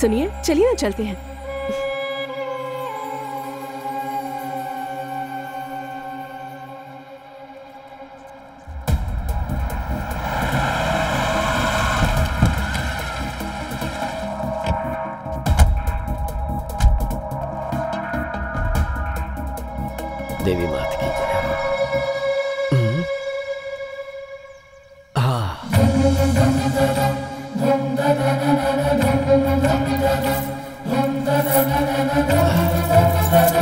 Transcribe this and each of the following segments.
सुनिए, चलिए ना चलते हैं। देवी मात की जय।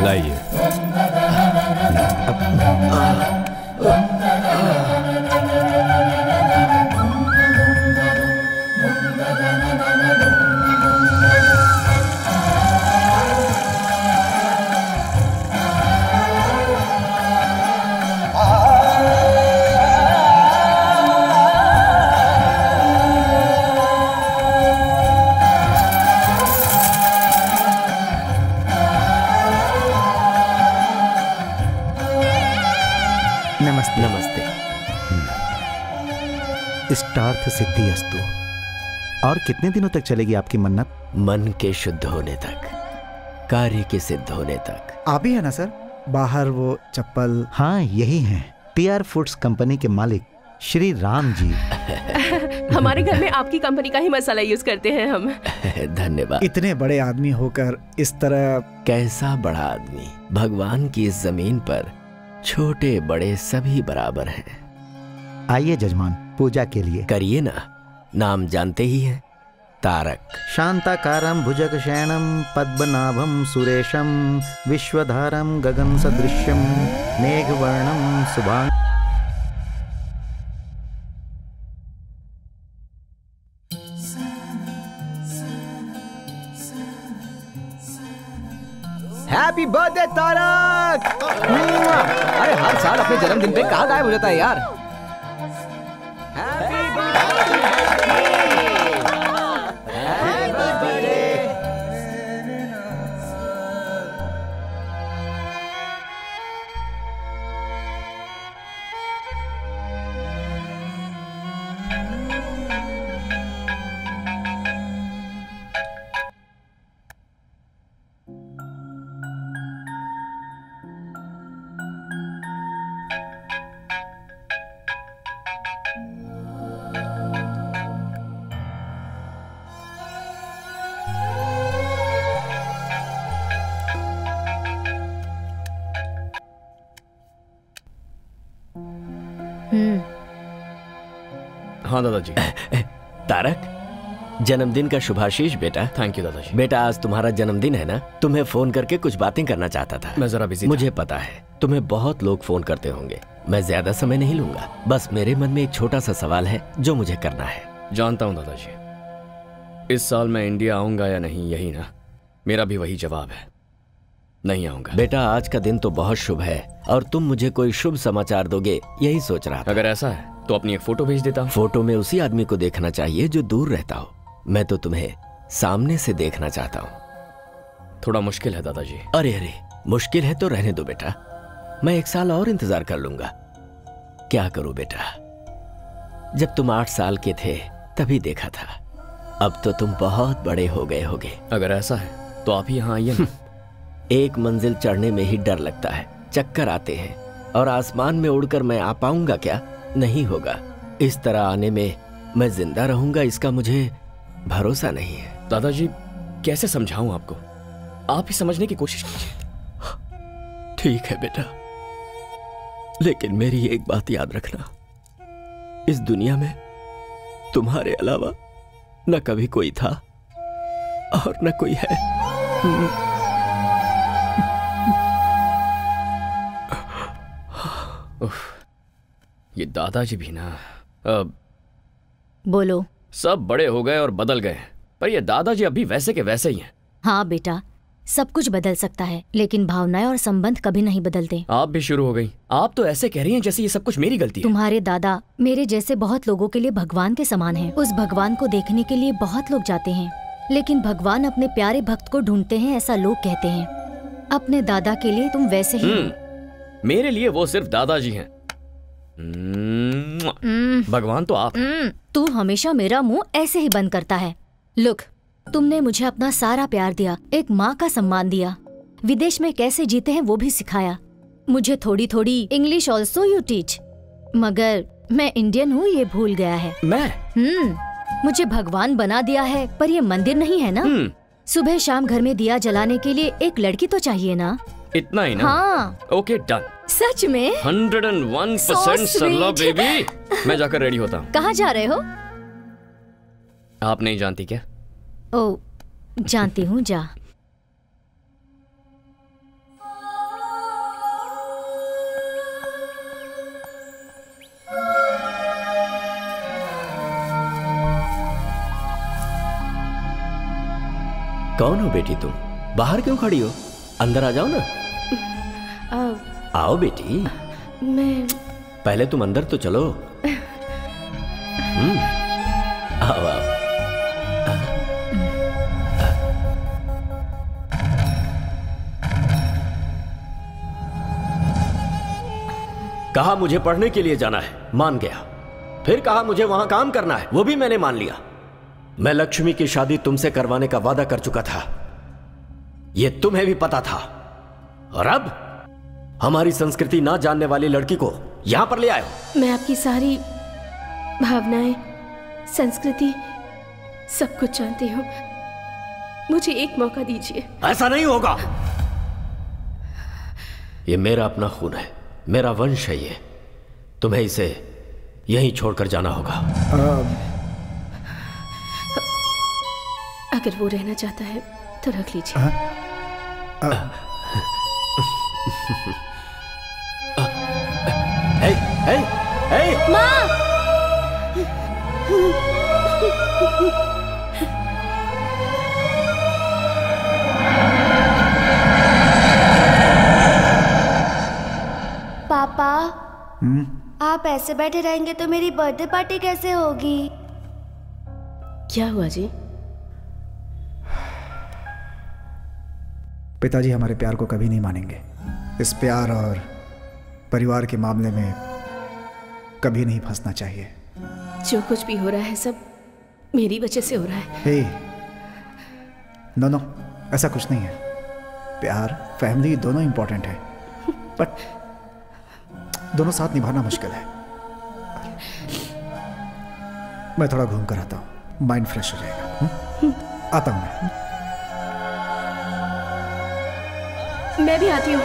लाइए। नमस्ते। इष्टार्थ सिद्धि अस्तु। और कितने दिनों तक चलेगी आपकी मन्नत? मन के शुद्ध होने तक, कार्य के सिद्ध होने तक। आप ही है ना सर बाहर वो चप्पल? हाँ यही हैं, PR फूड्स कंपनी के मालिक श्री राम जी। हमारे घर में आपकी कंपनी का ही मसाला यूज करते हैं हम। धन्यवाद। इतने बड़े आदमी होकर इस तरह। कैसा बड़ा आदमी? भगवान की इस जमीन पर छोटे बड़े सभी बराबर हैं। आइए जजमान, पूजा के लिए। करिए ना। नाम जानते ही हैं, तारक। शांताकारं भुजगशयनं पद्मनाभं सुरेशं विश्वधारं गगन सदृश्यं मेघवर्णं शुभांग। Happy birthday Tarak. अरे हर साल अपने जन्मदिन पे कहाँ गायब हो जाता है यार। Happy birthday. Happy birthday. हाँ दादाजी। तारक, जन्मदिन का शुभाशीष बेटा। थैंक यू दादाजी। बेटा आज तुम्हारा जन्मदिन है ना, तुम्हें फोन करके कुछ बातें करना चाहता था। मैं जरा बिजी था। मुझे पता है तुम्हें बहुत लोग फोन करते होंगे, मैं ज्यादा समय नहीं लूंगा। बस मेरे मन में एक छोटा सा सवाल है जो मुझे करना है। जानता हूँ दादाजी, इस साल मैं इंडिया आऊंगा या नहीं, यही ना? मेरा भी वही जवाब है, नहीं आऊंगा। बेटा आज का दिन तो बहुत शुभ है और तुम मुझे कोई शुभ समाचार दोगे यही सोच रहा था। अगर ऐसा है तो अपनी एक फोटो भेज देता हूँ। फोटो में उसी आदमी को देखना चाहिए जो दूर रहता हो। मैं तो तुम्हें सामने से देखना चाहता हूँ। थोड़ा मुश्किल है दादाजी। अरे अरे, मुश्किल है तो रहने दो बेटा, मैं 1 साल और इंतजार कर लूंगा। क्या करूं बेटा, जब तुम 8 साल के थे तभी देखा था, अब तो तुम बहुत बड़े हो गए होगे। अगर ऐसा है तो आप ही यहाँ आइए ना। एक मंजिल चढ़ने में ही डर लगता है, चक्कर आते हैं, और आसमान में उड़कर मैं आ पाऊंगा क्या? नहीं होगा। इस तरह आने में मैं जिंदा रहूंगा इसका मुझे भरोसा नहीं है। दादाजी कैसे समझाऊं आपको, आप ही समझने की कोशिश कीजिए। ठीक है बेटा, लेकिन मेरी एक बात याद रखना, इस दुनिया में तुम्हारे अलावा न कभी कोई था और न कोई है। ये दादाजी भी ना, बोलो। सब बड़े हो गए और बदल गए, पर ये दादाजी अभी वैसे के वैसे ही हैं। हाँ बेटा, सब कुछ बदल सकता है लेकिन भावनाएं और संबंध कभी नहीं बदलते। आप भी शुरू हो गई। आप तो ऐसे कह रही हैं जैसे ये सब कुछ मेरी गलती है। तुम्हारे दादा मेरे जैसे बहुत लोगों के लिए भगवान के समान हैं। उस भगवान को देखने के लिए बहुत लोग जाते हैं, लेकिन भगवान अपने प्यारे भक्त को ढूंढते हैं, ऐसा लोग कहते हैं। अपने दादा के लिए तुम वैसे ही हो। मेरे लिए वो सिर्फ दादाजी हैं। भगवान तो आप। तू हमेशा मेरा मुंह ऐसे ही बंद करता है। लुक, तुमने मुझे अपना सारा प्यार दिया, एक माँ का सम्मान दिया, विदेश में कैसे जीते हैं वो भी सिखाया। मुझे थोड़ी थोड़ी इंग्लिश ऑल्सो यू टीच, मगर मैं इंडियन हूँ ये भूल गया है। मैं मुझे भगवान बना दिया है, पर ये मंदिर नहीं है ना। सुबह शाम घर में दिया जलाने के लिए एक लड़की तो चाहिए ना। इतना ही ना? हाँ। Okay done. सच में? 101% सरला बेबी। मैं जाकर रेडी होता हूँ। कहाँ जा रहे हो? आप नहीं जानती क्या? ओ, जानती हूँ, जा। कौन हो बेटी तुम? बाहर क्यों खड़ी हो? अंदर आ जाओ ना। आओ बेटी। मैं पहले तुम अंदर तो चलो। आओ आओ। कहा मुझे पढ़ने के लिए जाना है, मान गया। फिर कहा मुझे वहां काम करना है, वो भी मैंने मान लिया। मैं लक्ष्मी की शादी तुमसे करवाने का वादा कर चुका था, यह तुम्हें भी पता था। और अब हमारी संस्कृति ना जानने वाली लड़की को यहां पर ले आए हो। मैं आपकी सारी भावनाएं, संस्कृति, सब कुछ जानती हूँ। मुझे एक मौका दीजिए। ऐसा नहीं होगा। ये मेरा अपना खून है, मेरा वंश है ये। तुम्हें इसे यहीं छोड़कर जाना होगा। अगर वो रहना चाहता है तो रख लीजिए। माँ! पापा, आप ऐसे बैठे रहेंगे तो मेरी बर्थडे पार्टी कैसे होगी? क्या हुआ जी? पिताजी हमारे प्यार को कभी नहीं मानेंगे। इस प्यार और परिवार के मामले में कभी नहीं फंसना चाहिए। जो कुछ भी हो रहा है सब मेरी वजह से हो रहा है। हे, नो, ऐसा कुछ नहीं है। प्यार, फैमिली दोनों इंपॉर्टेंट है, बट दोनों साथ निभाना मुश्किल है। मैं थोड़ा घूम कर आता हूँ, माइंड फ्रेश हो जाएगा। आता हूँ मैं भी आती हूँ।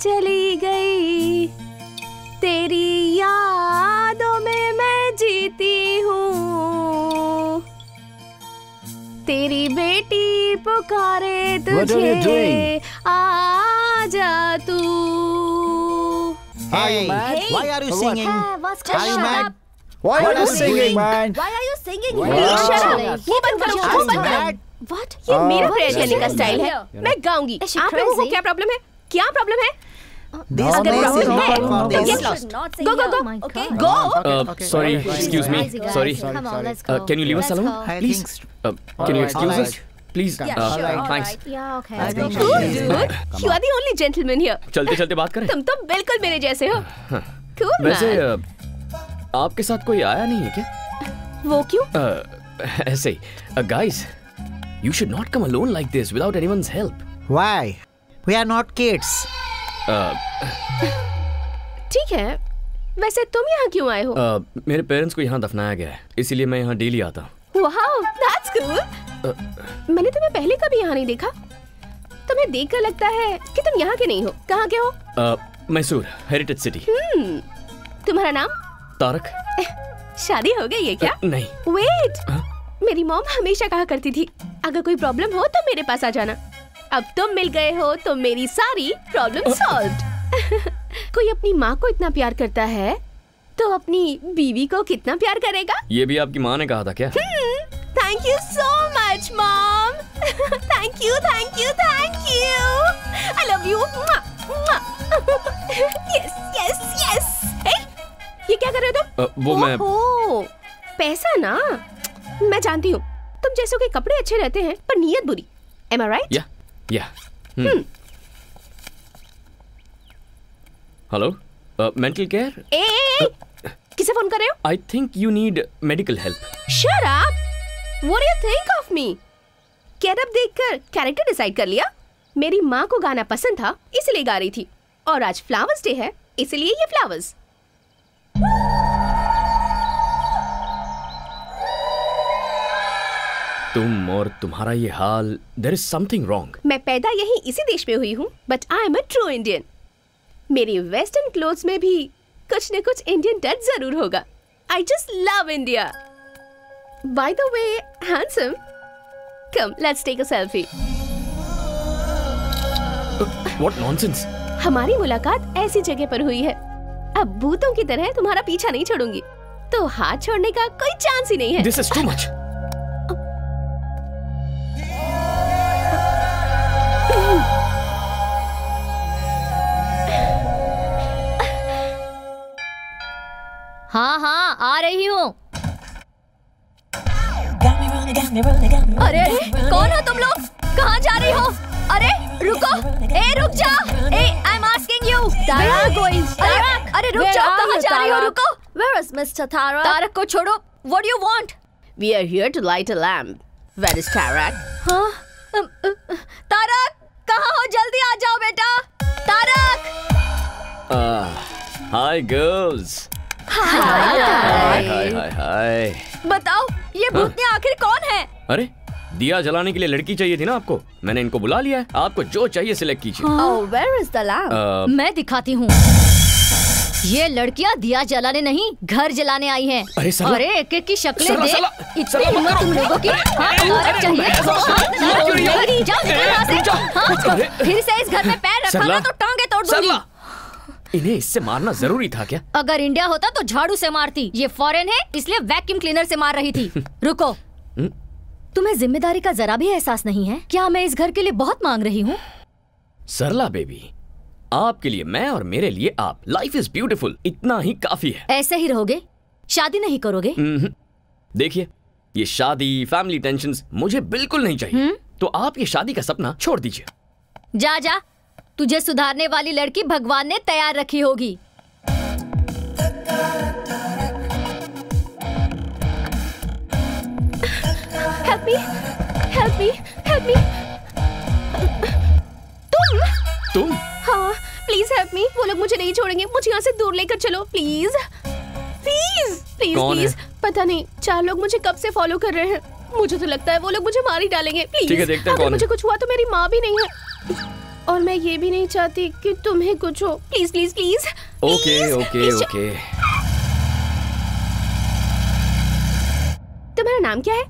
चली गई तेरी यादों में मैं जीती हूँ। तेरी बेटी पुकारे तुझे, आजा तू। Hey, why are you singing? Are you mad? Why are you singing, man? Why are you singing? ये बंद करो, वो बंद करो। What? ये मेरा प्रेयर करने का स्टाइल है। मैं गाऊंगी। आप लोगों को क्या प्रॉब्लम है? क्या प्रॉब्लम है? अगर प्रॉब्लम है तो get lost. Go go go. Okay. Go. Sorry, excuse me. Sorry. Can you leave us alone, please? Can you excuse us? Please. Thanks. Yeah, okay. Cool, dude. You are the only gentleman here. चलते चलते बात करें। तुम तो बिल्कुल मेरे जैसे हो। Cool man. वैसे आपके साथ कोई आया नहीं है क्या? वो क्यों? ऐसे ही. Guys, you should not come alone like this without anyone's help. Why? We are not kids. ठीक है, वैसे तुम यहाँ क्यों आए हो? मेरे पेरेंट्स को यहाँ दफनाया गया है, इसीलिए मैं यहाँ डेली आता हूँ। Wow, that's cool. मैंने तुम्हें पहले कभी यहाँ नहीं देखा। तुम्हें देखकर लगता है कि तुम यहाँ के नहीं हो। कहाँ के हो? Mysore, heritage city. तुम्हारा नाम? तारक। शादी हो गई है क्या? नहीं। वेट, मेरी मॉम हमेशा कहा करती थी अगर कोई प्रॉब्लम हो तो मेरे पास आ जाना। अब तुम मिल गए हो तो मेरी सारी प्रॉब्लम सॉल्व्ड। कोई अपनी माँ को इतना प्यार करता है तो अपनी बीवी को कितना प्यार करेगा? ये भी आपकी माँ ने कहा था क्या? Thank you so much mom. Thank you thank you thank you. I love you. Yes yes yes. ये क्या कर रहे हो तुम? वो मैं पैसा ना, मैं जानती हूँ तुम जैसों के कपड़े अच्छे रहते हैं पर नीयत बुरी। Am I right? या हेलो, मेंटल केयर? किसे फोन कर रहे हो? I think you need medical help. Shut up! What do you think of me? Getup देखकर कैरेक्टर डिसाइड कर लिया? मेरी माँ को गाना पसंद था इसलिए गा रही थी, और आज फ्लावर्स डे है इसलिए ये फ्लावर्स। तुम और तुम्हारा ये हाल, there is something wrong। मैं पैदा यही इसी देश में हुई हूँ, but I am a true Indian. मेरी वेस्टर्न क्लोथ्स में भी कुछ न कुछ इंडियन टच जरूर होगा। I just love India. By the way handsome, come let's take a selfie. What nonsense! हमारी मुलाकात ऐसी जगह पर हुई है, अब भूतों की तरह तुम्हारा पीछा नहीं छोड़ूंगी, तो हाथ छोड़ने का कोई चांस ही नहीं है। This is too much। हाँ हाँ आ रही हूँ। अरे कौन हो तुम लोग? कहाँ जा रही हो? अरे रुको, रुक जा। I am asking you. Tarak, अरे रुक जाओ, कहाँ जा रही हो? रुको। Where is Mr. Tarak? Tarak को छोड़ो। What do you want? We are here to light a lamp. Where is Tarak? हाँ, तारक कहाँ हो? जल्दी आ जाओ बेटा। तारक। Hi girls। हाय। बताओ ये भूतनी आखिर कौन है? अरे दिया जलाने के लिए लड़की चाहिए थी ना आपको, मैंने इनको बुला लिया है। आपको जो चाहिए सिलेक्ट कीजिए। Where is the lamp? मैं दिखाती हूँ। ये लड़कियाँ दिया जलाने नहीं, घर जलाने आई हैं। अरे एक एक की शक्लें देख, इतनी हिम्मत तुम लोगों की। फिर से इस घर में पैर रखा ना तो टांगे तोड़ दूंगी। इन्हें इससे मारना जरूरी था क्या? अगर इंडिया होता तो झाड़ू से मारती, ये फॉरेन है इसलिए वैक्यूम क्लीनर से मार रही थी। रुको, तुम्हें जिम्मेदारी का जरा भी एहसास नहीं है क्या? मैं इस घर के लिए बहुत मांग रही हूँ। सरला बेबी, आपके लिए मैं और मेरे लिए आप। लाइफ इज ब्यूटीफुल, इतना ही काफी है। ऐसे ही रहोगे? शादी नहीं करोगे? देखिए, ये शादी, फैमिली टेंशन्स मुझे बिल्कुल नहीं चाहिए। तो आप ये शादी का सपना छोड़ दीजिए। जा जा, तुझे सुधारने वाली लड़की भगवान ने तैयार रखी होगी। Help me, help me, help me। तुम? हाँ, प्लीज हेल्प मी। वो लोग मुझे नहीं छोड़ेंगे, मुझे यहाँ से दूर लेकर चलो प्लीज प्लीज प्लीज प्लीज। पता नहीं 4 लोग मुझे कब से फॉलो कर रहे हैं। मुझे तो लगता है वो लोग मुझे मार ही डालेंगे। प्लीज, ठीक है, देखते हैं कौन है। मुझे कुछ हुआ तो मेरी माँ भी नहीं है, और मैं ये भी नहीं चाहती कि तुम्हें कुछ हो। Please please please. Okay okay okay. तुम्हारा नाम क्या है?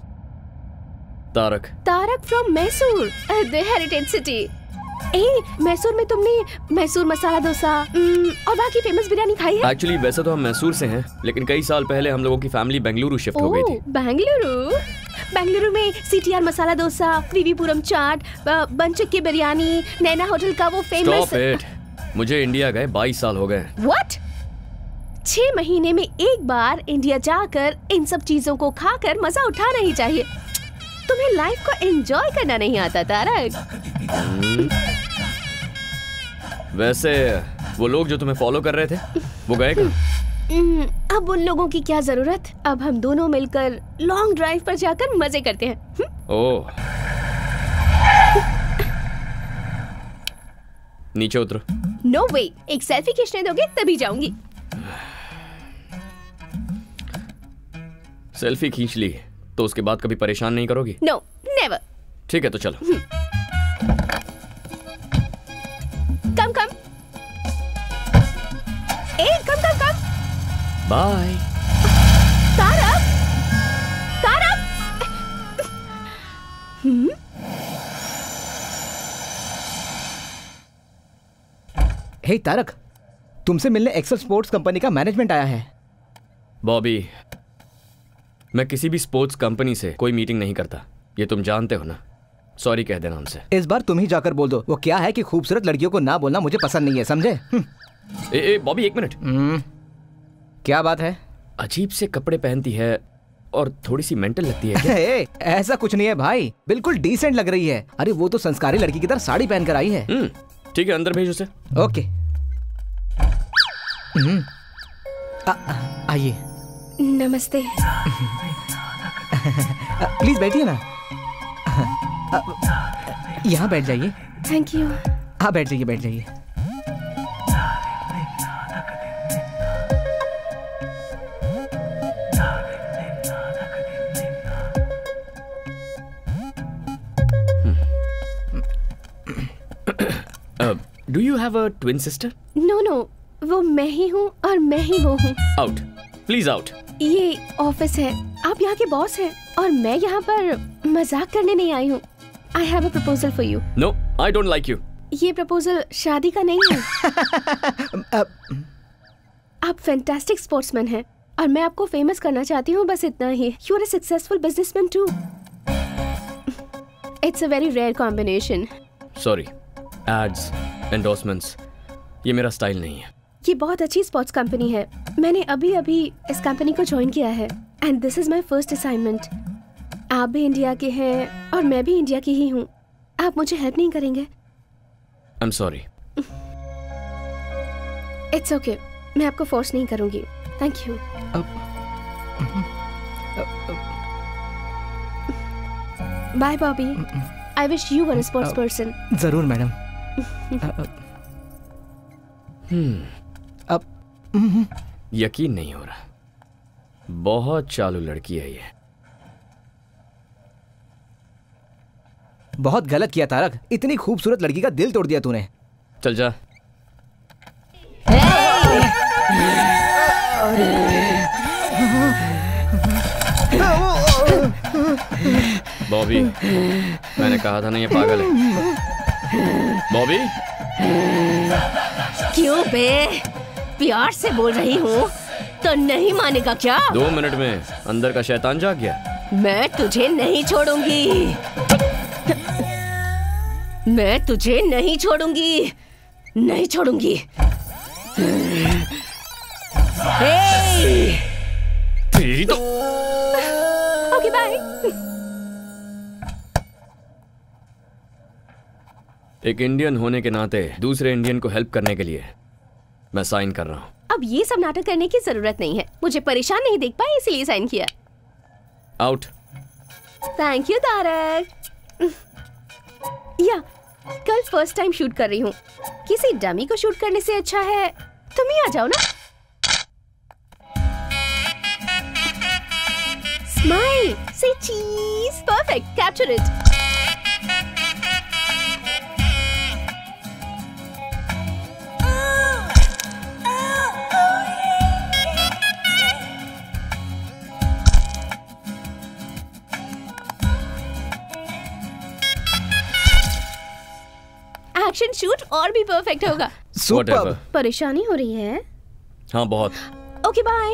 Tarak. Tarak from Mysore, the heritage city. Mysore में तुमने मैसूर मसाला डोसा और बाकी फेमस बिरयानी खाई है? एक्चुअली वैसे तो हम मैसूर से हैं, लेकिन कई साल पहले हम लोगों की फैमिली बेंगलुरु शिफ्ट हो गई थी। बेंगलुरु में सीटीआर मसाला डोसा, त्रिवीपुरम चाट, बनचक्की बिरयानी, नैना होटल का वो फेमस। स्टॉप इट, मुझे इंडिया गए 22 साल हो गए। व्हाट? 6 महीने में एक बार इंडिया जाकर इन सब चीजों को खाकर मजा उठाना ही चाहिए। तुम्हें लाइफ को एंजॉय करना नहीं आता तारक। वैसे वो लोग जो तुम्हें फॉलो कर रहे थे वो गए कहाँ? अब उन लोगों की क्या जरूरत। अब हम दोनों मिलकर लॉन्ग ड्राइव पर जाकर मजे करते हैं। ओह, नीचे उतरो। नो वे, एक सेल्फी खींचने दोगे तभी जाऊंगी। सेल्फी खींच ली तो उसके बाद कभी परेशान नहीं करोगी? No, never. ठीक है तो चलो। Come come. ए, come come come. Bye. Tarak, Tarak. Hey Tarak, तुमसे मिलने एक्सेल स्पोर्ट्स कंपनी का मैनेजमेंट आया है। बॉबी, मैं किसी भी स्पोर्ट्स कंपनी से कोई मीटिंग नहीं करता, ये तुम जानते हो ना। सॉरी कह देना उनसे। इस बार तुम ही जाकर बोल दो। वो क्या है कि खूबसूरत लड़कियों को ना बोलना मुझे पसंद नहीं है, समझे? ए बॉबी, एक मिनट। क्या बात है? अजीब से कपड़े पहनती है और थोड़ी सी मेंटल लगती है क्या? ऐसा कुछ नहीं है भाई, बिल्कुल डिसेंट लग रही है। अरे वो तो संस्कारी लड़की की तरह साड़ी पहनकर आई है। ठीक है, अंदर भेज उसे। ओके। आइए। नमस्ते। प्लीज बैठिए ना। यहाँ बैठ जाइए। Thank you. हाँ बैठ जाइए, बैठ जाइए। Do you have a twin sister? No no, वो मैं ही हूँ और मैं ही वो हूँ। Out, please out. ये ऑफिस है, आप यहाँ के बॉस हैं और मैं यहाँ पर मजाक करने नहीं आई हूँ। I have a proposal for you. No, I don't like you. ये प्रपोजल शादी का नहीं है। आप फैंटास्टिक स्पोर्ट्समैन हैं और मैं आपको फेमस करना चाहती हूँ, बस इतना ही। You are a successful businessman too. It's a very rare combination. Sorry, ads, endorsements, ये मेरा स्टाइल नहीं है। ये बहुत अच्छी स्पोर्ट्स कंपनी है। मैंने अभी अभी इस कंपनी को ज्वाइन किया है and this is my first assignment. आप भी इंडिया के हैं और मैं भी इंडिया की ही हूँ। आप मुझे हेल्प नहीं करेंगे? I am sorry. It's okay, मैं आपको फोर्स नहीं करूंगी। Thank you. Bye Bobby. I wish you were a sports person. जरूर मैडम। अब यकीन नहीं हो रहा, बहुत चालू लड़की है ये। बहुत गलत किया तारक, इतनी खूबसूरत लड़की का दिल तोड़ दिया तूने। चल जा। बॉबी, मैंने कहा था ना ये पागल है। बॉबी, क्यों बे? प्यार से बोल रही हूँ तो नहीं मानेगा क्या? 2 मिनट में अंदर का शैतान जाग गया। मैं तुझे नहीं छोड़ूंगी। मैं तुझे नहीं छोड़ूंगी, नहीं छोड़ूंगी। तेरी तो। Okay bye. एक इंडियन होने के नाते दूसरे इंडियन को हेल्प करने के लिए मैं साइन कर रहा हूँ। अब ये सब नाटक करने की जरूरत नहीं है। मुझे परेशान नहीं देख पाए इसलिए साइन किया। आउट। Thank you Tarak. या कल फर्स्ट टाइम शूट कर रही हूँ। किसी डमी को शूट करने से अच्छा है तुम ही आ जाओ ना। स्माइल, से चीज। Perfect, capture it. Action shoot और भी परफेक्ट होगा। सुपर। परेशानी हो रही है? हाँ बहुत। Okay bye.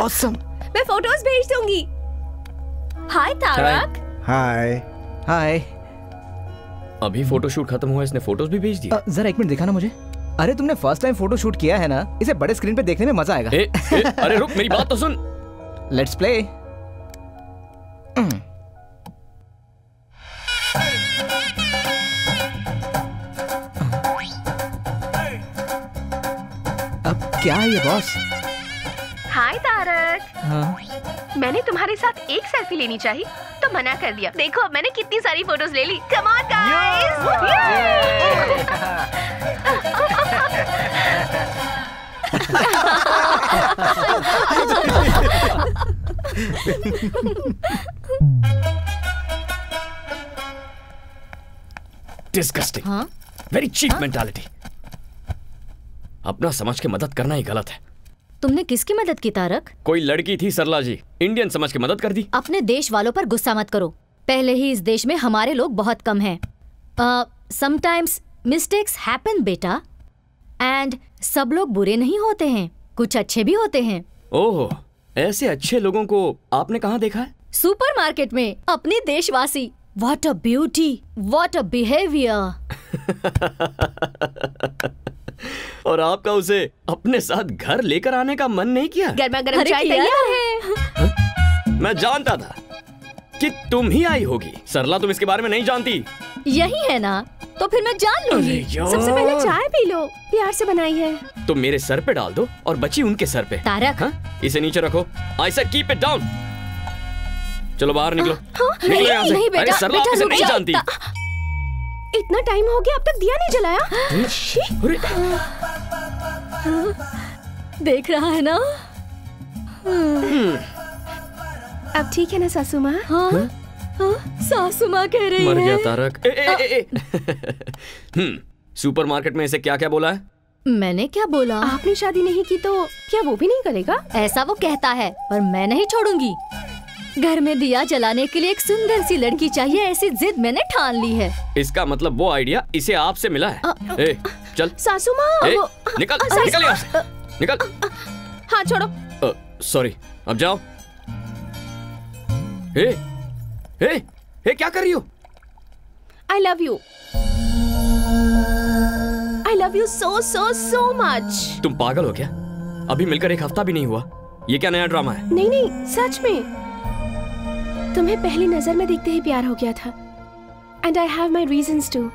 ऑसम। मैं फोटोज भेज दूंगी। हाय तारक। हाय। हाय। अभी फोटो शूट खत्म हुआ, इसने फोटोज भी भेज दिया। जरा 1 मिनट दिखाना मुझे। अरे तुमने फर्स्ट टाइम फोटो शूट किया है ना, इसे बड़े स्क्रीन पे देखने में मजा आएगा। अरे रुक, मेरी बात तो सुन। Let's play. अब क्या है ये बॉस? हाय तारक। हाँ? मैंने तुम्हारे साथ एक सेल्फी लेनी चाहिए तो मना कर दिया। देखो मैंने कितनी सारी फोटोज ले ली। Come on guys. Disgusting, very cheap mentality. अपना समझ के मदद करना ही गलत है। तुमने किसकी मदद की तारक? कोई लड़की थी सरला जी, इंडियन समझ के मदद कर दी। अपने देश वालों पर गुस्सा मत करो। पहले ही इस देश में हमारे लोग बहुत कम हैं। समटाइम्स मिस्टेक्स हैपन बेटा, एंड सब लोग बुरे नहीं होते हैं, कुछ अच्छे भी होते हैं। ओह, ऐसे अच्छे लोगों को आपने कहाँ देखा है? सुपरमार्केट में अपने देशवासी। What a beauty, what a behaviour. और आपका उसे अपने साथ घर लेकर आने का मन नहीं किया? गर्मा गर्म चाय तैयार है। मैं जानता था कि तुम ही आई होगी। सरला, तुम इसके बारे में नहीं जानती। यही है ना, तो फिर मैं जान लूंगी। सबसे पहले चाय पी लो, प्यार से बनाई है। तुम मेरे सर पे डाल दो और बची उनके सर पे। तारक, इसे नीचे रखो। I said keep it down. चलो बाहर निकलो। नहीं, नहीं बेटा, अरे सरला, आप इसे नहीं जानती। इतना टाइम हो गया, अब तक दिया नहीं जलाया। देख रहा है ना? अब ठीक है ना सासू माँ? हाँ, सासू माँ कह रही है। मर गया तारक। सुपरमार्केट में इसे क्या क्या बोला है? मैंने क्या बोला? आपने शादी नहीं की तो क्या वो भी नहीं करेगा? ऐसा वो कहता है, पर मैं नहीं छोड़ूंगी। घर में दिया जलाने के लिए एक सुंदर सी लड़की चाहिए, ऐसी जिद मैंने ठान ली है। इसका मतलब वो आइडिया इसे आपसे मिला है। चल सासू माँ, निकल निकल यहाँ से, निकल। हाँ छोड़ो। सॉरी, अब जाओ। क्या कर रही हो? I love you. I love you so much. तुम पागल हो क्या? अभी मिलकर एक हफ्ता भी नहीं हुआ, ये क्या नया ड्रामा है? नहीं, सच में तुम्हें पहली नजर में देखते ही प्यार हो गया था। And I have my reasons too.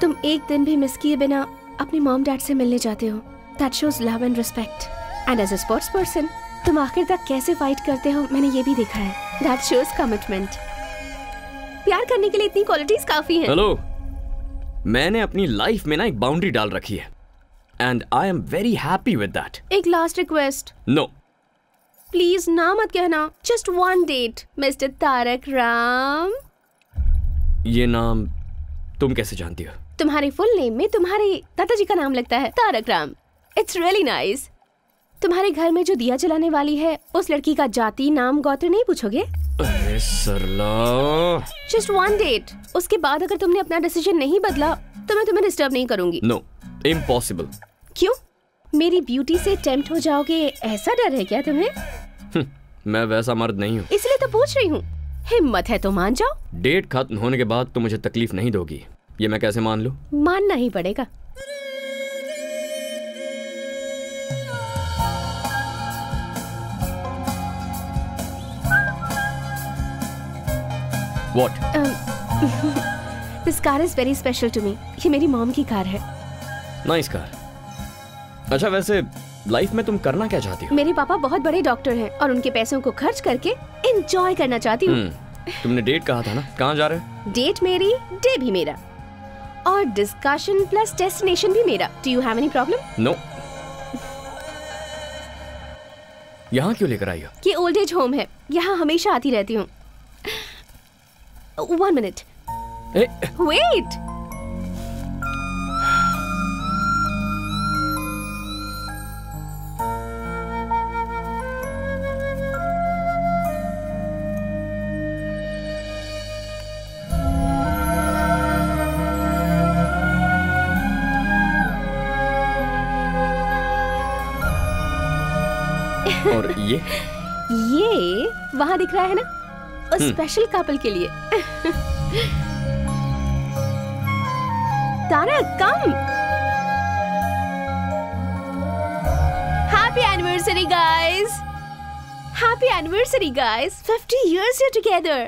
तुम एक दिन भी मिस किए बिना अपने मॉम डैड से मिलने जाते हो। That shows love and respect. And as a sports person, तुम आखिर तक कैसे फाइट करते हो मैंने ये भी देखा है। That shows commitment. प्यार करने के लिए इतनी क्वालिटीज काफी हैं। हेलो, मैंने अपनी लाइफ में ना एक बाउंड्री डाल रखी है, and I am very happy with that. एक लास्ट रिक्वेस्ट। नो प्लीज ना मत कहना, just one date mister Tarak Ram. ये नाम तुम कैसे जानती हो? तुम्हारे फुल नेम में तुम्हारे दादाजी का नाम लगता है, Tarak Ram. It's really nice. तुम्हारे घर में जो दिया जलाने वाली है उस लड़की का जाति, नाम, गोत्र नहीं पूछोगे? अरे सरला, जस्ट वन डेट। उसके बाद अगर तुमने अपना डिसीजन नहीं बदला तो मैं तुम्हें डिस्टर्ब नहीं करूंगी। No, impossible. क्यों? मेरी ब्यूटी से टेम्प्ट हो जाओगे, ऐसा डर है क्या तुम्हें? मैं वैसा मर्द नहीं हूँ। इसलिए तो पूछ रही हूँ। हिम्मत है तो मान जाओ। डेट खत्म होने के बाद तो मुझे तकलीफ नहीं दोगी, ये मैं कैसे मान लूं? मानना ही पड़ेगा। What? This car is very special to me. ये मेरी मॉम की कार है। Nice car. अच्छा, वैसे लाइफ में तुम करना क्या चाहती हो? मेरे पापा बहुत बड़े डॉक्टर हैं और उनके पैसों को खर्च करके एंजॉय करना चाहती हूँ। तुमने डेट कहा था ना, कहाँ जा रहे हो? डेट मेरी, डे भी मेरा, और डिस्कशन प्लस डेस्टिनेशन भी मेरा। Do you have any problem? No. यहाँ क्यों लेकर आई हो? ये ओल्ड एज होम है, यहाँ हमेशा आती रहती हूँ। One minute. Wait. और ये वहाँ दिख रहा है ना, उस स्पेशल कपल के लिए। Tarak, come. Happy anniversary guys, happy anniversary guys. 50 years you're together.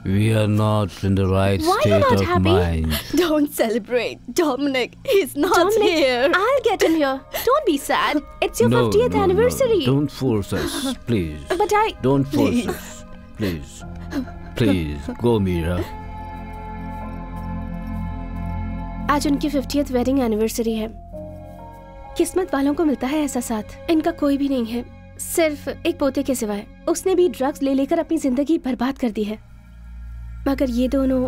We are not in the right Why state not of happy? mind. Don't celebrate, Dominic. He's not Dominic, here. I'll get him here. Don't be sad. It's your 50th anniversary. No. Don't force us, please. But Don't force us, please. Please, go, Mira. आज उनकी 50th wedding anniversary है। किस्मत वालों को मिलता है ऐसा साथ, इनका कोई भी नहीं है, सिर्फ एक पोते के सिवाय। उसने भी ड्रग्स ले लेकर अपनी जिंदगी बर्बाद कर दी है, मगर ये दोनों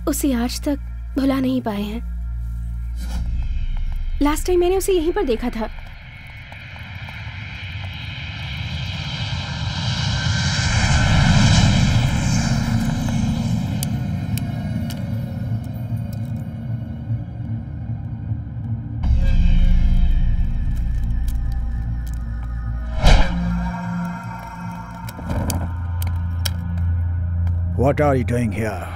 उसे आज तक भुला नहीं पाए हैं। लास्ट टाइम मैंने उसे यहीं पर देखा था। What are you doing here?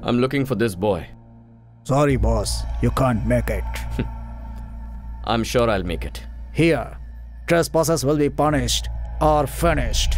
I'm looking for this boy. Sorry, boss. You can't make it. I'm sure I'll make it. Here, trespassers will be punished or finished.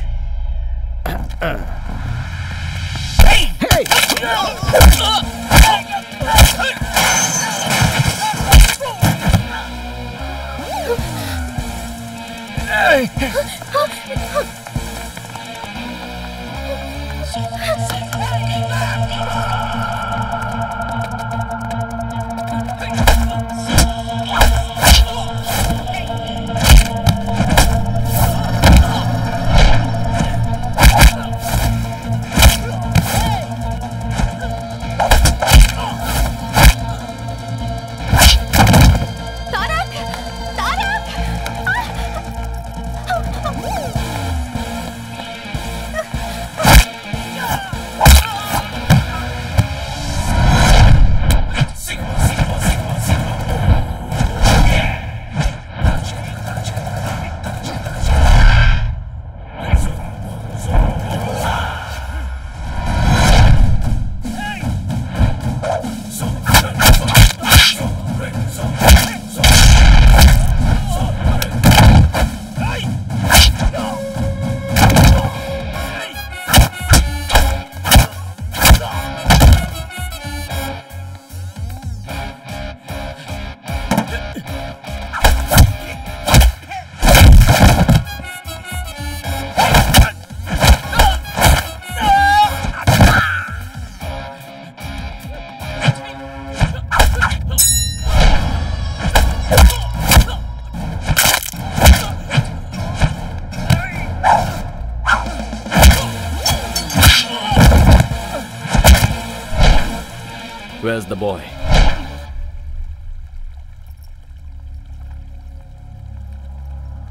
Where's the boy?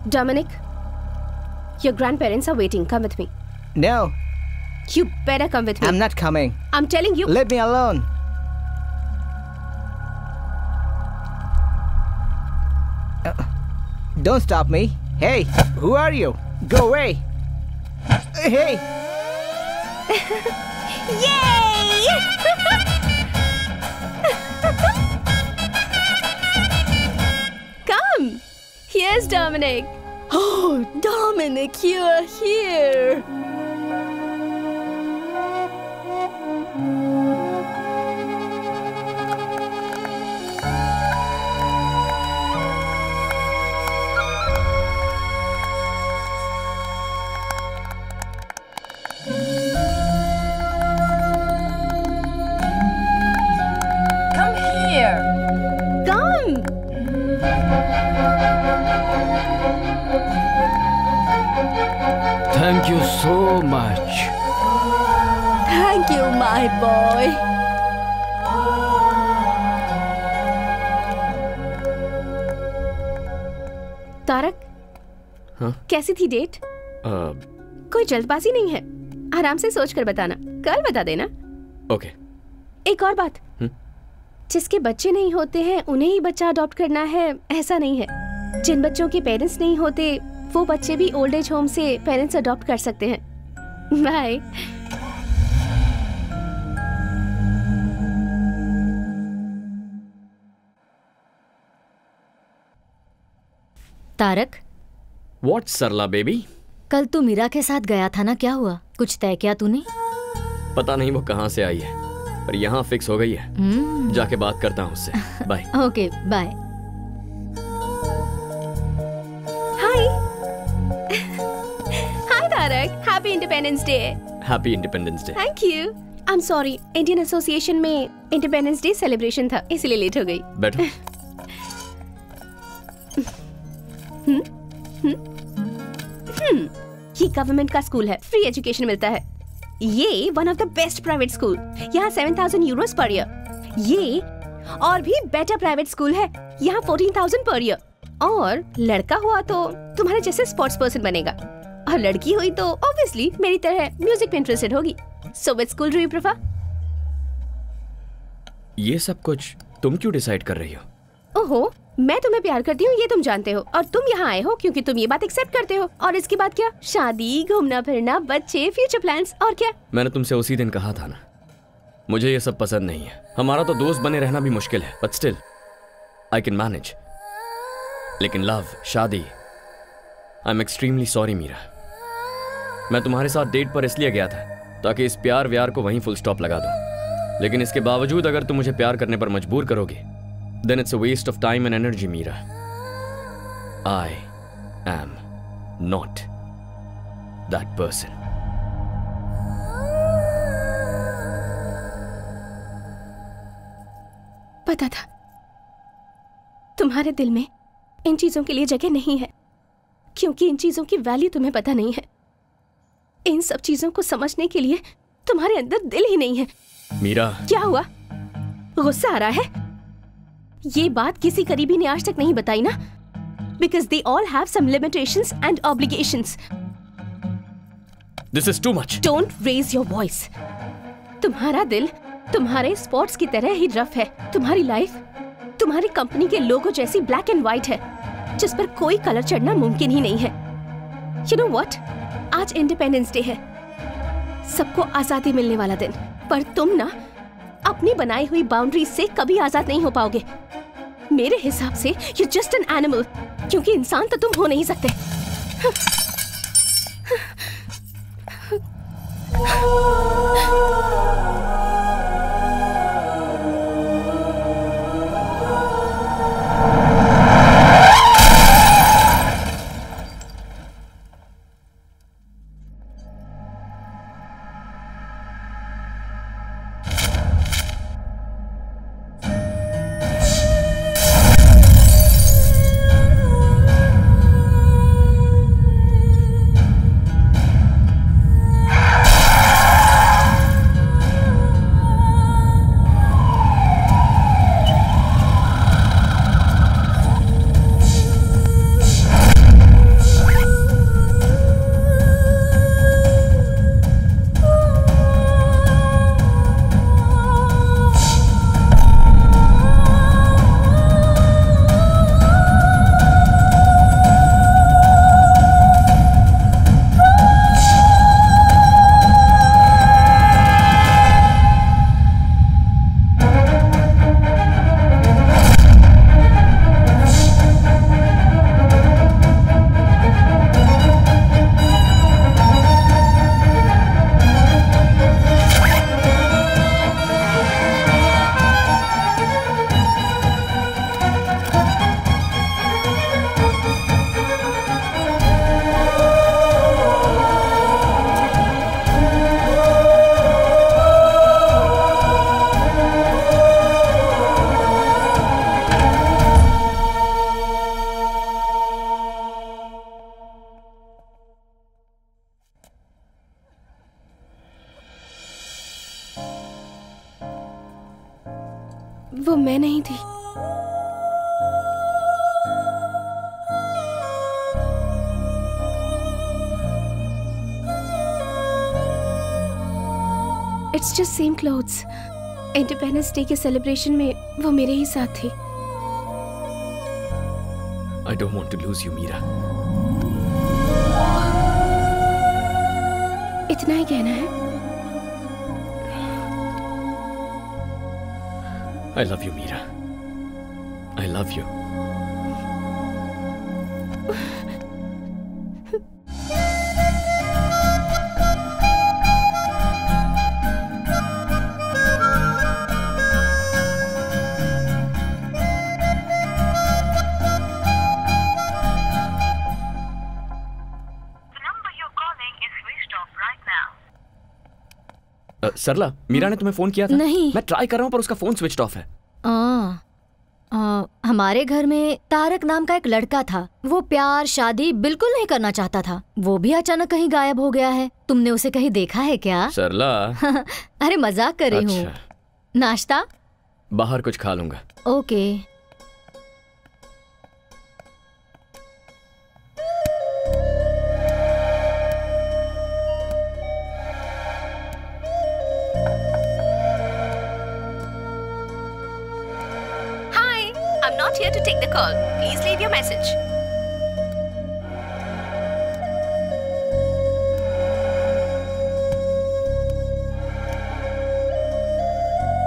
Dominic, your grandparents are waiting. Come with me. No. You better come with me. I'm not coming. I'm telling you. Leave me alone. Don't stop me. Hey, who are you? Go away. Hey. Yay! Come. Here's Dominic. Oh, Dominic, you're here. Come here. Come. Thank you so much. Thank you, my boy. Tarak, हाँ? कैसी थी date? कोई जल्दबाजी नहीं है, आराम से सोच कर बताना, कल बता देना। ओके। एक और बात, जिसके बच्चे नहीं होते हैं उन्हें ही बच्चा अडॉप्ट करना है, ऐसा नहीं है। जिन बच्चों के पेरेंट्स नहीं होते वो बच्चे भी ओल्ड एज होम से पेरेंट्स अडॉप्ट कर सकते हैं। Bye. Tarak, What, Sarla baby? कल तू मीरा के साथ गया था ना, क्या हुआ? कुछ तय किया तूने? पता नहीं वो कहाँ से आई है, पर यहाँ फिक्स हो गई है। जाके बात करता हूँ उससे। Bye. Okay, bye. Hi. Hi Tarak, happy independence day. Happy independence day. Thank you. I'm sorry, Indian association में इंडिपेंडेंस डे सेलिब्रेशन था, इसलिए लेट हो गई। बैठो। ये गवर्नमेंट का स्कूल है, फ्री एजुकेशन मिलता है। ये one of the best private school, यहाँ 7,000 यूरोस पर ईयर। ये और भी बेटर प्राइवेट स्कूल है, यहाँ 14,000 पर ईयर। और लड़का हुआ तो तुम्हारे जैसे स्पोर्ट्स पर्सन बनेगा, और लड़की हुई तो ऑब्वियसली मेरी तरह म्यूजिक में इंटरेस्टेड होगी। So which school do you prefer? ये सब कुछ तुम क्यों डिसाइड कर रही हो? ओहो, मैं तुम्हें प्यार करती हूँ ये तुम जानते हो, और तुम यहाँ आए हो क्योंकि तुम ये बात एक्सेप्ट करते हो। और इसके बाद क्या? शादी, घूमना फिरना, बच्चे, फ्यूचर प्लान्स, और क्या? मैंने तुमसे उसी दिन कहा था ना, मुझे ये सब पसंद नहीं है। हमारा तो दोस्त बने रहना भी मुश्किल है, but still I can manage. लेकिन लव, शादी, I am extremely sorry Meera. मैं तुम्हारे साथ डेट पर इसलिए गया था ताकि इस प्यार व्यार को वहीं फुल स्टॉप लगा दूं। लेकिन इसके बावजूद अगर तुम मुझे प्यार करने पर मजबूर करोगे, then it's a waste of time and energy, Meera. I am not that person. पता था तुम्हारे दिल में इन चीजों के लिए जगह नहीं है, क्योंकि इन चीजों की वैल्यू तुम्हें पता नहीं है। इन सब चीजों को समझने के लिए तुम्हारे अंदर दिल ही नहीं है। मीरा, क्या हुआ? गुस्सा आ रहा है? ये बात किसी करीबी ने आज तक नहीं बताई ना, because they all have some limitations and obligations. This is too much. Don't raise your voice. तुम्हारा दिल तुम्हारे स्पॉट्स की तरह ही रफ है। तुम्हारी लाइफ तुम्हारी कंपनी के लोगो जैसी ब्लैक एंड व्हाइट है, जिस पर कोई कलर चढ़ना मुमकिन ही नहीं है। You know what? आज इंडिपेंडेंस डे है, सबको आजादी मिलने वाला दिन, पर तुम ना अपनी बनाई हुई बाउंड्री से कभी आजाद नहीं हो पाओगे। मेरे हिसाब से you're just an animal, क्योंकि इंसान तो तुम हो नहीं सकते। वो मैं नहीं थी। It's just same clothes. Independence day के सेलिब्रेशन में वो मेरे ही साथ थी। I don't want to lose you, Meera. इतना ही कहना है? I love you, Meera. I love you. सरला, मीरा ने तुम्हें फोन किया था? नहीं। मैं ट्राई कर रहा हूँ पर उसका फोन स्विच ऑफ है। हमारे घर में तारक नाम का एक लड़का था। वो प्यार शादी बिल्कुल नहीं करना चाहता था। वो भी अचानक कहीं गायब हो गया है। तुमने उसे कहीं देखा है क्या? सरला अरे मजाक कर रही हूँ। नाश्ता बाहर कुछ खा लूंगा। Okay. I'm not here to take the call. Please leave your message.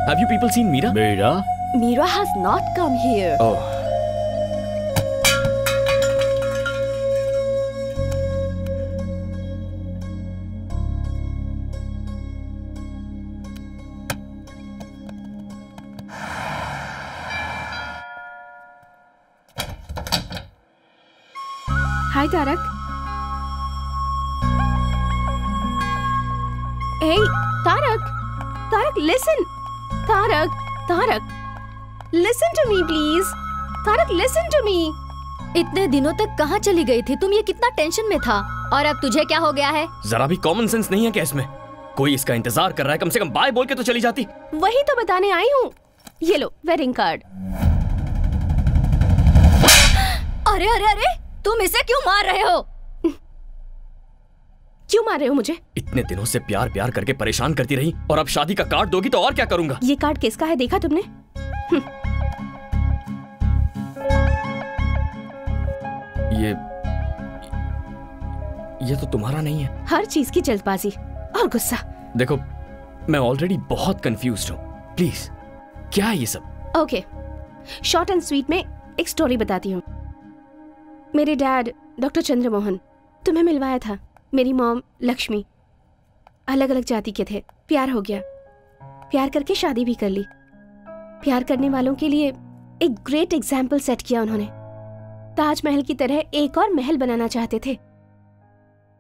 Have you people seen Meera? Meera? Meera has not come here. Oh. Hi, Tarak. Hey, Tarak. Tarak, listen. Tarak. Listen to me, please. Tarak, listen to me. इतने दिनों तक कहाँ चली गई थी तुम? ये कितना टेंशन में था और अब तुझे क्या हो गया है? जरा भी कॉमन सेंस नहीं है क्या इसमें? कोई इसका इंतजार कर रहा है, कम से कम बाय बोल के तो चली जाती। वही तो बताने आई हूँ। ये लो वेडिंग कार्ड। अरे अरे अरे, तुम इसे क्यों मार रहे हो? क्यों मार रहे हो मुझे? इतने दिनों से प्यार प्यार करके परेशान करती रही और अब शादी का कार्ड दोगी तो और क्या करूंगा? ये कार्ड किसका है देखा तुमने? ये तो तुम्हारा नहीं है। हर चीज की जल्दबाजी और गुस्सा। देखो, मैं ऑलरेडी बहुत कंफ्यूज्ड हूँ। प्लीज, क्या है ये सब? ओके, शॉर्ट एंड स्वीट में एक स्टोरी बताती हूँ। मेरे डैड डॉक्टर चंद्रमोहन तुम्हें मिलवाया था। मेरी मॉम लक्ष्मी। अलग अलग जाति के थे। प्यार हो गया, प्यार करके शादी भी कर ली। प्यार करने वालों के लिए एक ग्रेट एग्जाम्पल सेट किया उन्होंने। ताजमहल की तरह एक और महल बनाना चाहते थे।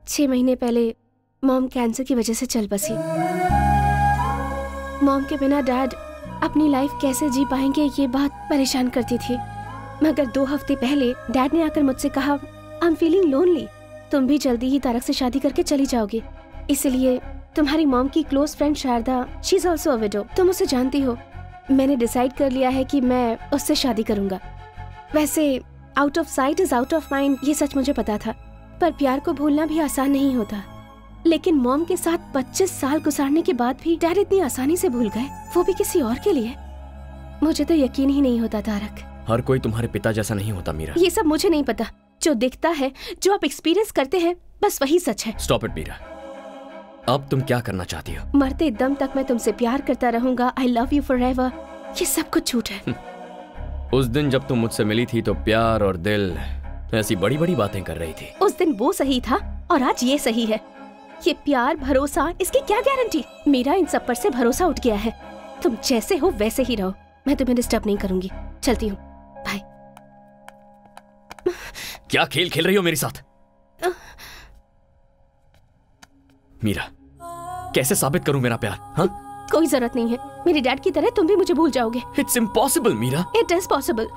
6 महीने पहले मॉम कैंसर की वजह से चल बसी। मॉम के बिना डैड अपनी लाइफ कैसे जी पाएंगे ये बात परेशान करती थी। मगर 2 हफ्ते पहले डैड ने आकर मुझसे कहा, आई एम फीलिंग लोनली, तुम भी जल्दी ही तारक से शादी करके चली जाओगी। इसलिए तुम्हारी मॉम की close friend Sharda, she is also a widow, तुम उसे जानती हो। मैंने डिसाइड कर लिया है कि मैं उससे शादी करूंगा। वैसे out of site is out of mind, ये सच मुझे पता था, पर प्यार को भूलना भी आसान नहीं होता। लेकिन मॉम के साथ 25 साल गुजारने के बाद भी डैड इतनी आसानी से भूल गए, वो भी किसी और के लिए। मुझे तो यकीन ही नहीं होता तारक। हर कोई तुम्हारे पिता जैसा नहीं होता मीरा। ये सब मुझे नहीं पता। जो दिखता है, जो आप एक्सपीरियंस करते हैं, बस वही सच है। Stop it Meera. अब तुम क्या करना चाहती हो? मरते दम तक मैं तुमसे प्यार करता रहूंगा। I love you forever. ये सब कुछ झूठ है। उस दिन जब तुम मुझसे मिली थी तो प्यार और दिल ऐसी बड़ी बड़ी बातें कर रही थी। उस दिन वो सही था और आज ये सही है। ये प्यार भरोसा, इसकी क्या गारंटी? मेरा इन सब पर से भरोसा उठ गया है। तुम जैसे हो वैसे ही रहो। मैं तुम्हें डिस्टर्ब नहीं करूंगी। चलती हूँ, बाय। क्या खेल खेल रही हो मेरे साथ? मीरा, कैसे साबित करूं मेरा प्यार? हाँ? कोई जरूरत नहीं है। मेरे डैड की तरह तुम भी मुझे भूल जाओगे। It's impossible Meera. It is possible.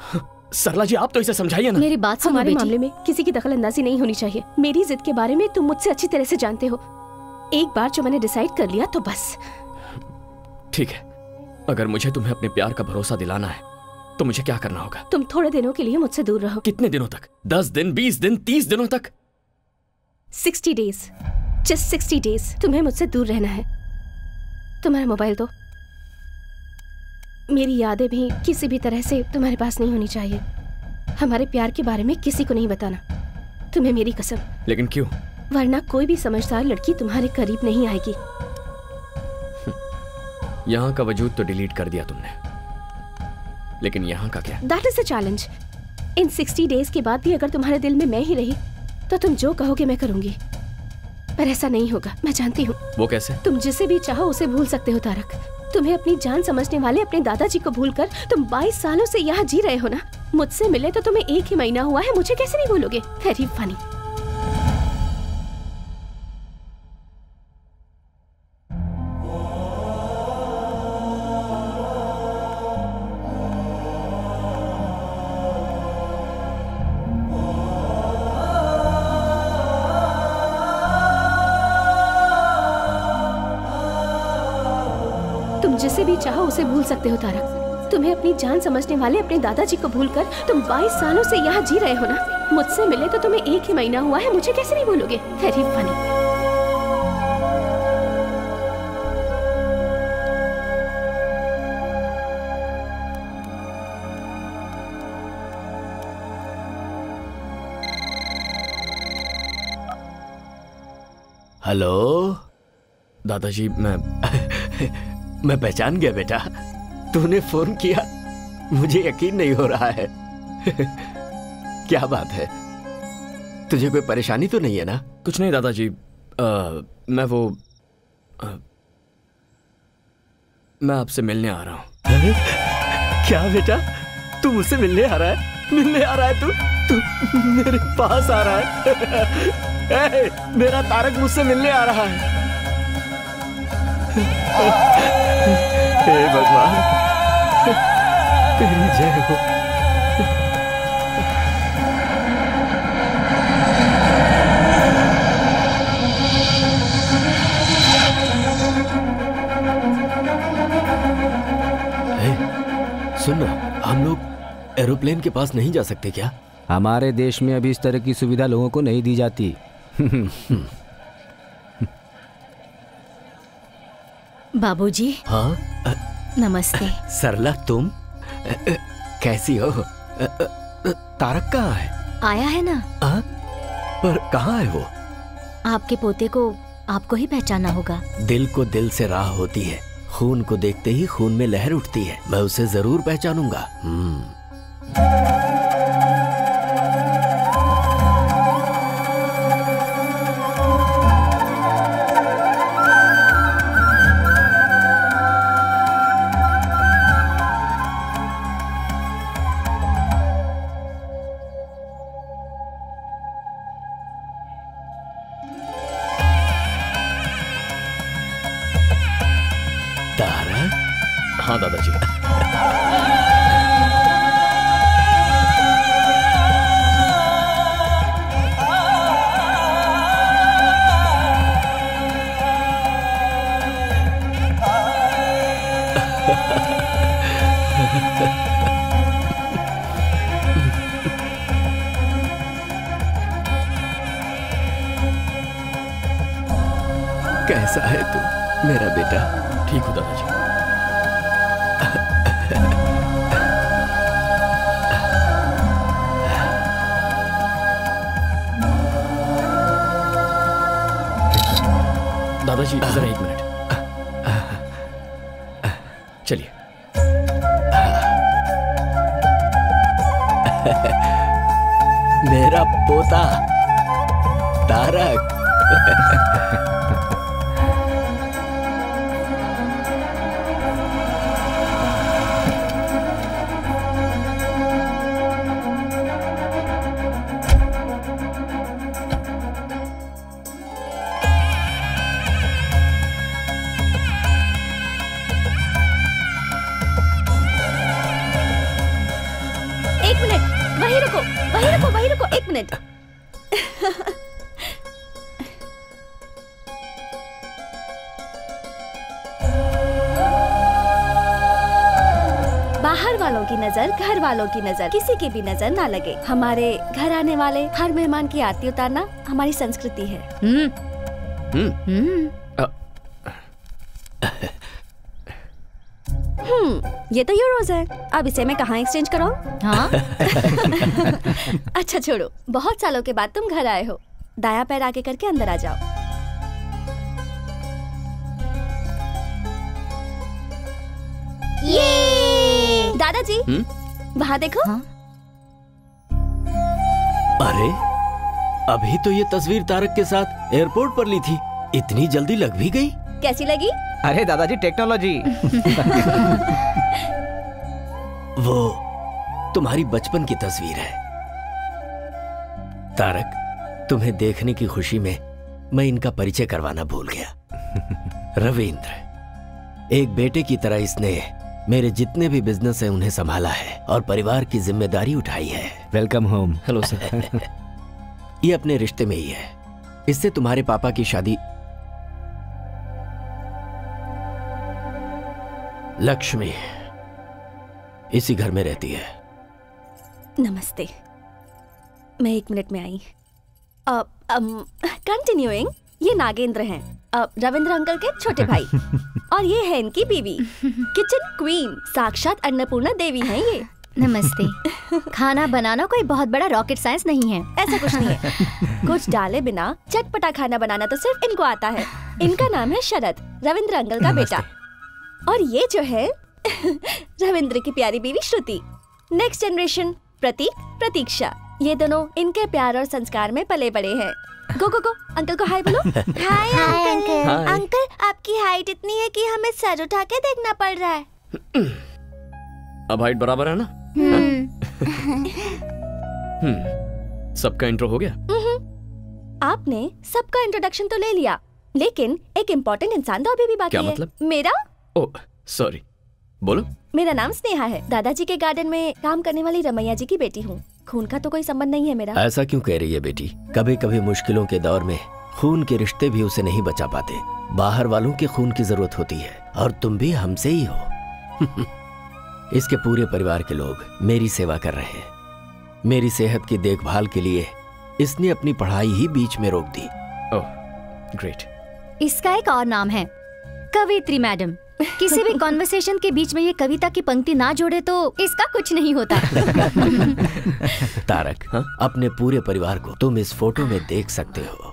Sarla ji, आप तो इसे समझाइए ना। मेरी बात सुनो हमारे बेटी। मामले में किसी की दखल अंदाजी नहीं होनी चाहिए। मेरी जिद के बारे में तुम मुझसे अच्छी तरह से जानते हो। एक बार जो मैंने डिसाइड कर लिया तो बस। ठीक है, अगर मुझे तुम्हें अपने प्यार का भरोसा दिलाना है तो मुझे क्या करना होगा? तुम थोड़े दिनों के लिए मुझसे दूर रहो। कितने दिनों तक? 10 दिन, 20 दिन, 30 दिनों तक? 60 डेज, जस्ट 60 डेज तुम्हें मुझसे दूर रहना है। तुम्हारा मोबाइल दो। मेरी यादें भी किसी भी तरह से तुम्हारे पास नहीं होनी चाहिए। हमारे प्यार के बारे में किसी को नहीं बताना, तुम्हें मेरी कसम। लेकिन क्यों? वरना कोई भी समझदार लड़की तुम्हारे करीब नहीं आएगी। यहाँ का वजूद तो डिलीट कर दिया तुमने, लेकिन यहाँ का क्या? That is the challenge. In 60 days के बाद भी अगर तुम्हारे दिल में मैं ही रही तो तुम जो कहोगे मैं करूंगी। पर ऐसा नहीं होगा, मैं जानती हूँ। वो कैसे? तुम जिसे भी चाहो उसे भूल सकते हो तारक। तुम्हें अपनी जान समझने वाले अपने दादाजी को भूलकर तुम 22 सालों से यहाँ जी रहे हो ना। मुझसे मिले तो तुम्हें 1 ही महीना हुआ है, मुझे कैसे नहीं भूलोगे? Very funny. तुम जिसे भी चाहो उसे भूल सकते हो तारक। तुम्हें अपनी जान समझने वाले अपने दादाजी को भूलकर तुम 22 सालों से यहाँ जी रहे हो ना। मुझसे मिले तो तुम्हें 1 ही महीना हुआ है, मुझे कैसे नहीं भूलोगे? Very funny. हेलो दादाजी, मैं पहचान गया बेटा। तूने फोन किया, मुझे यकीन नहीं हो रहा है। क्या बात है, तुझे कोई परेशानी तो नहीं है ना? कुछ नहीं दादाजी, मैं आपसे मिलने आ रहा हूँ। क्या बेटा, तू मुझसे मिलने आ रहा है? मिलने आ रहा है तू मेरे पास आ रहा है? मेरा तारक मुझसे मिलने आ रहा है। हे भगवान, तेरी जय हो। सुन ना, हम लोग एरोप्लेन के पास नहीं जा सकते क्या? हमारे देश में अभी इस तरह की सुविधा लोगों को नहीं दी जाती। बाबूजी। हाँ नमस्ते। सरला, तुम कैसी हो? तारक कहाँ है? आया है ना। पर कहाँ है वो? आपके पोते को आपको ही पहचाना होगा। दिल को दिल से राह होती है, खून को देखते ही खून में लहर उठती है। मैं उसे जरूर पहचानूंगा। हाँ दादाजी। कैसा है तू मेरा बेटा? ठीक हो दादाजी। दादाजी जरा 1 मिनट, चलिए। मेरा पोता तारक। वहीं रुको 1 मिनट। बाहर वालों की नजर, घर वालों की नजर, किसी की भी नजर ना लगे। हमारे घर आने वाले हर मेहमान की आरती उतारना हमारी संस्कृति है। ये तो यूरोज है। अब इसे मैं कहाँ एक्सचेंज कराऊं? हाँ? अच्छा छोड़ो, बहुत सालों के बाद तुम घर आए हो। दायां पैर आगे करके अंदर आ जाओ। ये दादाजी वहाँ देखो। हाँ? अरे अभी तो ये तस्वीर तारक के साथ एयरपोर्ट पर ली थी, इतनी जल्दी लग भी गई? कैसी लगी? अरे दादाजी टेक्नोलॉजी। वो तुम्हारी बचपन की तस्वीर है तारक। तुम्हें देखने की खुशी में मैं इनका परिचय करवाना भूल गया। रविंद्र, एक बेटे की तरह इसने मेरे जितने भी बिजनेस है उन्हें संभाला है और परिवार की जिम्मेदारी उठाई है। Welcome home. Hello sir. ये अपने रिश्ते में ही है। इससे तुम्हारे पापा की शादी लक्ष्मी इसी घर में रहती है। नमस्ते, मैं 1 मिनट में आई। कंटिन्यूइंग, ये नागेंद्र हैं, रविंद्र अंकल के छोटे भाई, और ये है इनकी बीवी, किचन क्वीन, साक्षात अन्नपूर्णा देवी हैं ये। नमस्ते। खाना बनाना कोई बहुत बड़ा रॉकेट साइंस नहीं है। ऐसा कुछ नहीं है, कुछ डाले बिना चटपटा खाना बनाना तो सिर्फ इनको आता है। इनका नाम है शरद, रविंद्र अंकल का बेटा, और ये जो है रविंद्र की प्यारी बीवी श्रुति। नेक्स्ट जनरेशन प्रतीक, प्रतीक्षा। ये दोनों इनके प्यार और संस्कार में पले बड़े हैं। गो गो गो, अंकल को हाय बोलो। Hi uncle. अंकल, आपकी हाइट इतनी है कि हमें सर उठा के देखना पड़ रहा है। अब हाइट बराबर है ना? सबका इंट्रो हो गया? आपने सबका इंट्रोडक्शन तो ले लिया, लेकिन एक इम्पोर्टेंट इंसान तो अभी भी बाकी है। क्या मतलब? मेरा? ओह सॉरी, बोलो। मेरा नाम स्नेहा है, दादाजी के गार्डन में काम करने वाली रमैया जी की बेटी हूँ। खून का तो कोई संबंध नहीं है मेरा। ऐसा क्यों कह रही है बेटी? कभी कभी मुश्किलों के दौर में खून के रिश्ते भी उसे नहीं बचा पाते। बाहर वालों के खून की जरूरत होती है, और तुम भी हमसे ही हो। इसके पूरे परिवार के लोग मेरी सेवा कर रहे हैं। मेरी सेहत की देखभाल के लिए इसने अपनी पढ़ाई ही बीच में रोक दी। Oh great. इसका एक और नाम है कवित्री मैडम। किसी भी कॉन्वर्सेशन के बीच में ये कविता की पंक्ति ना जोड़े तो इसका कुछ नहीं होता। तारक, अपने पूरे परिवार को तुम इस फोटो में देख सकते हो।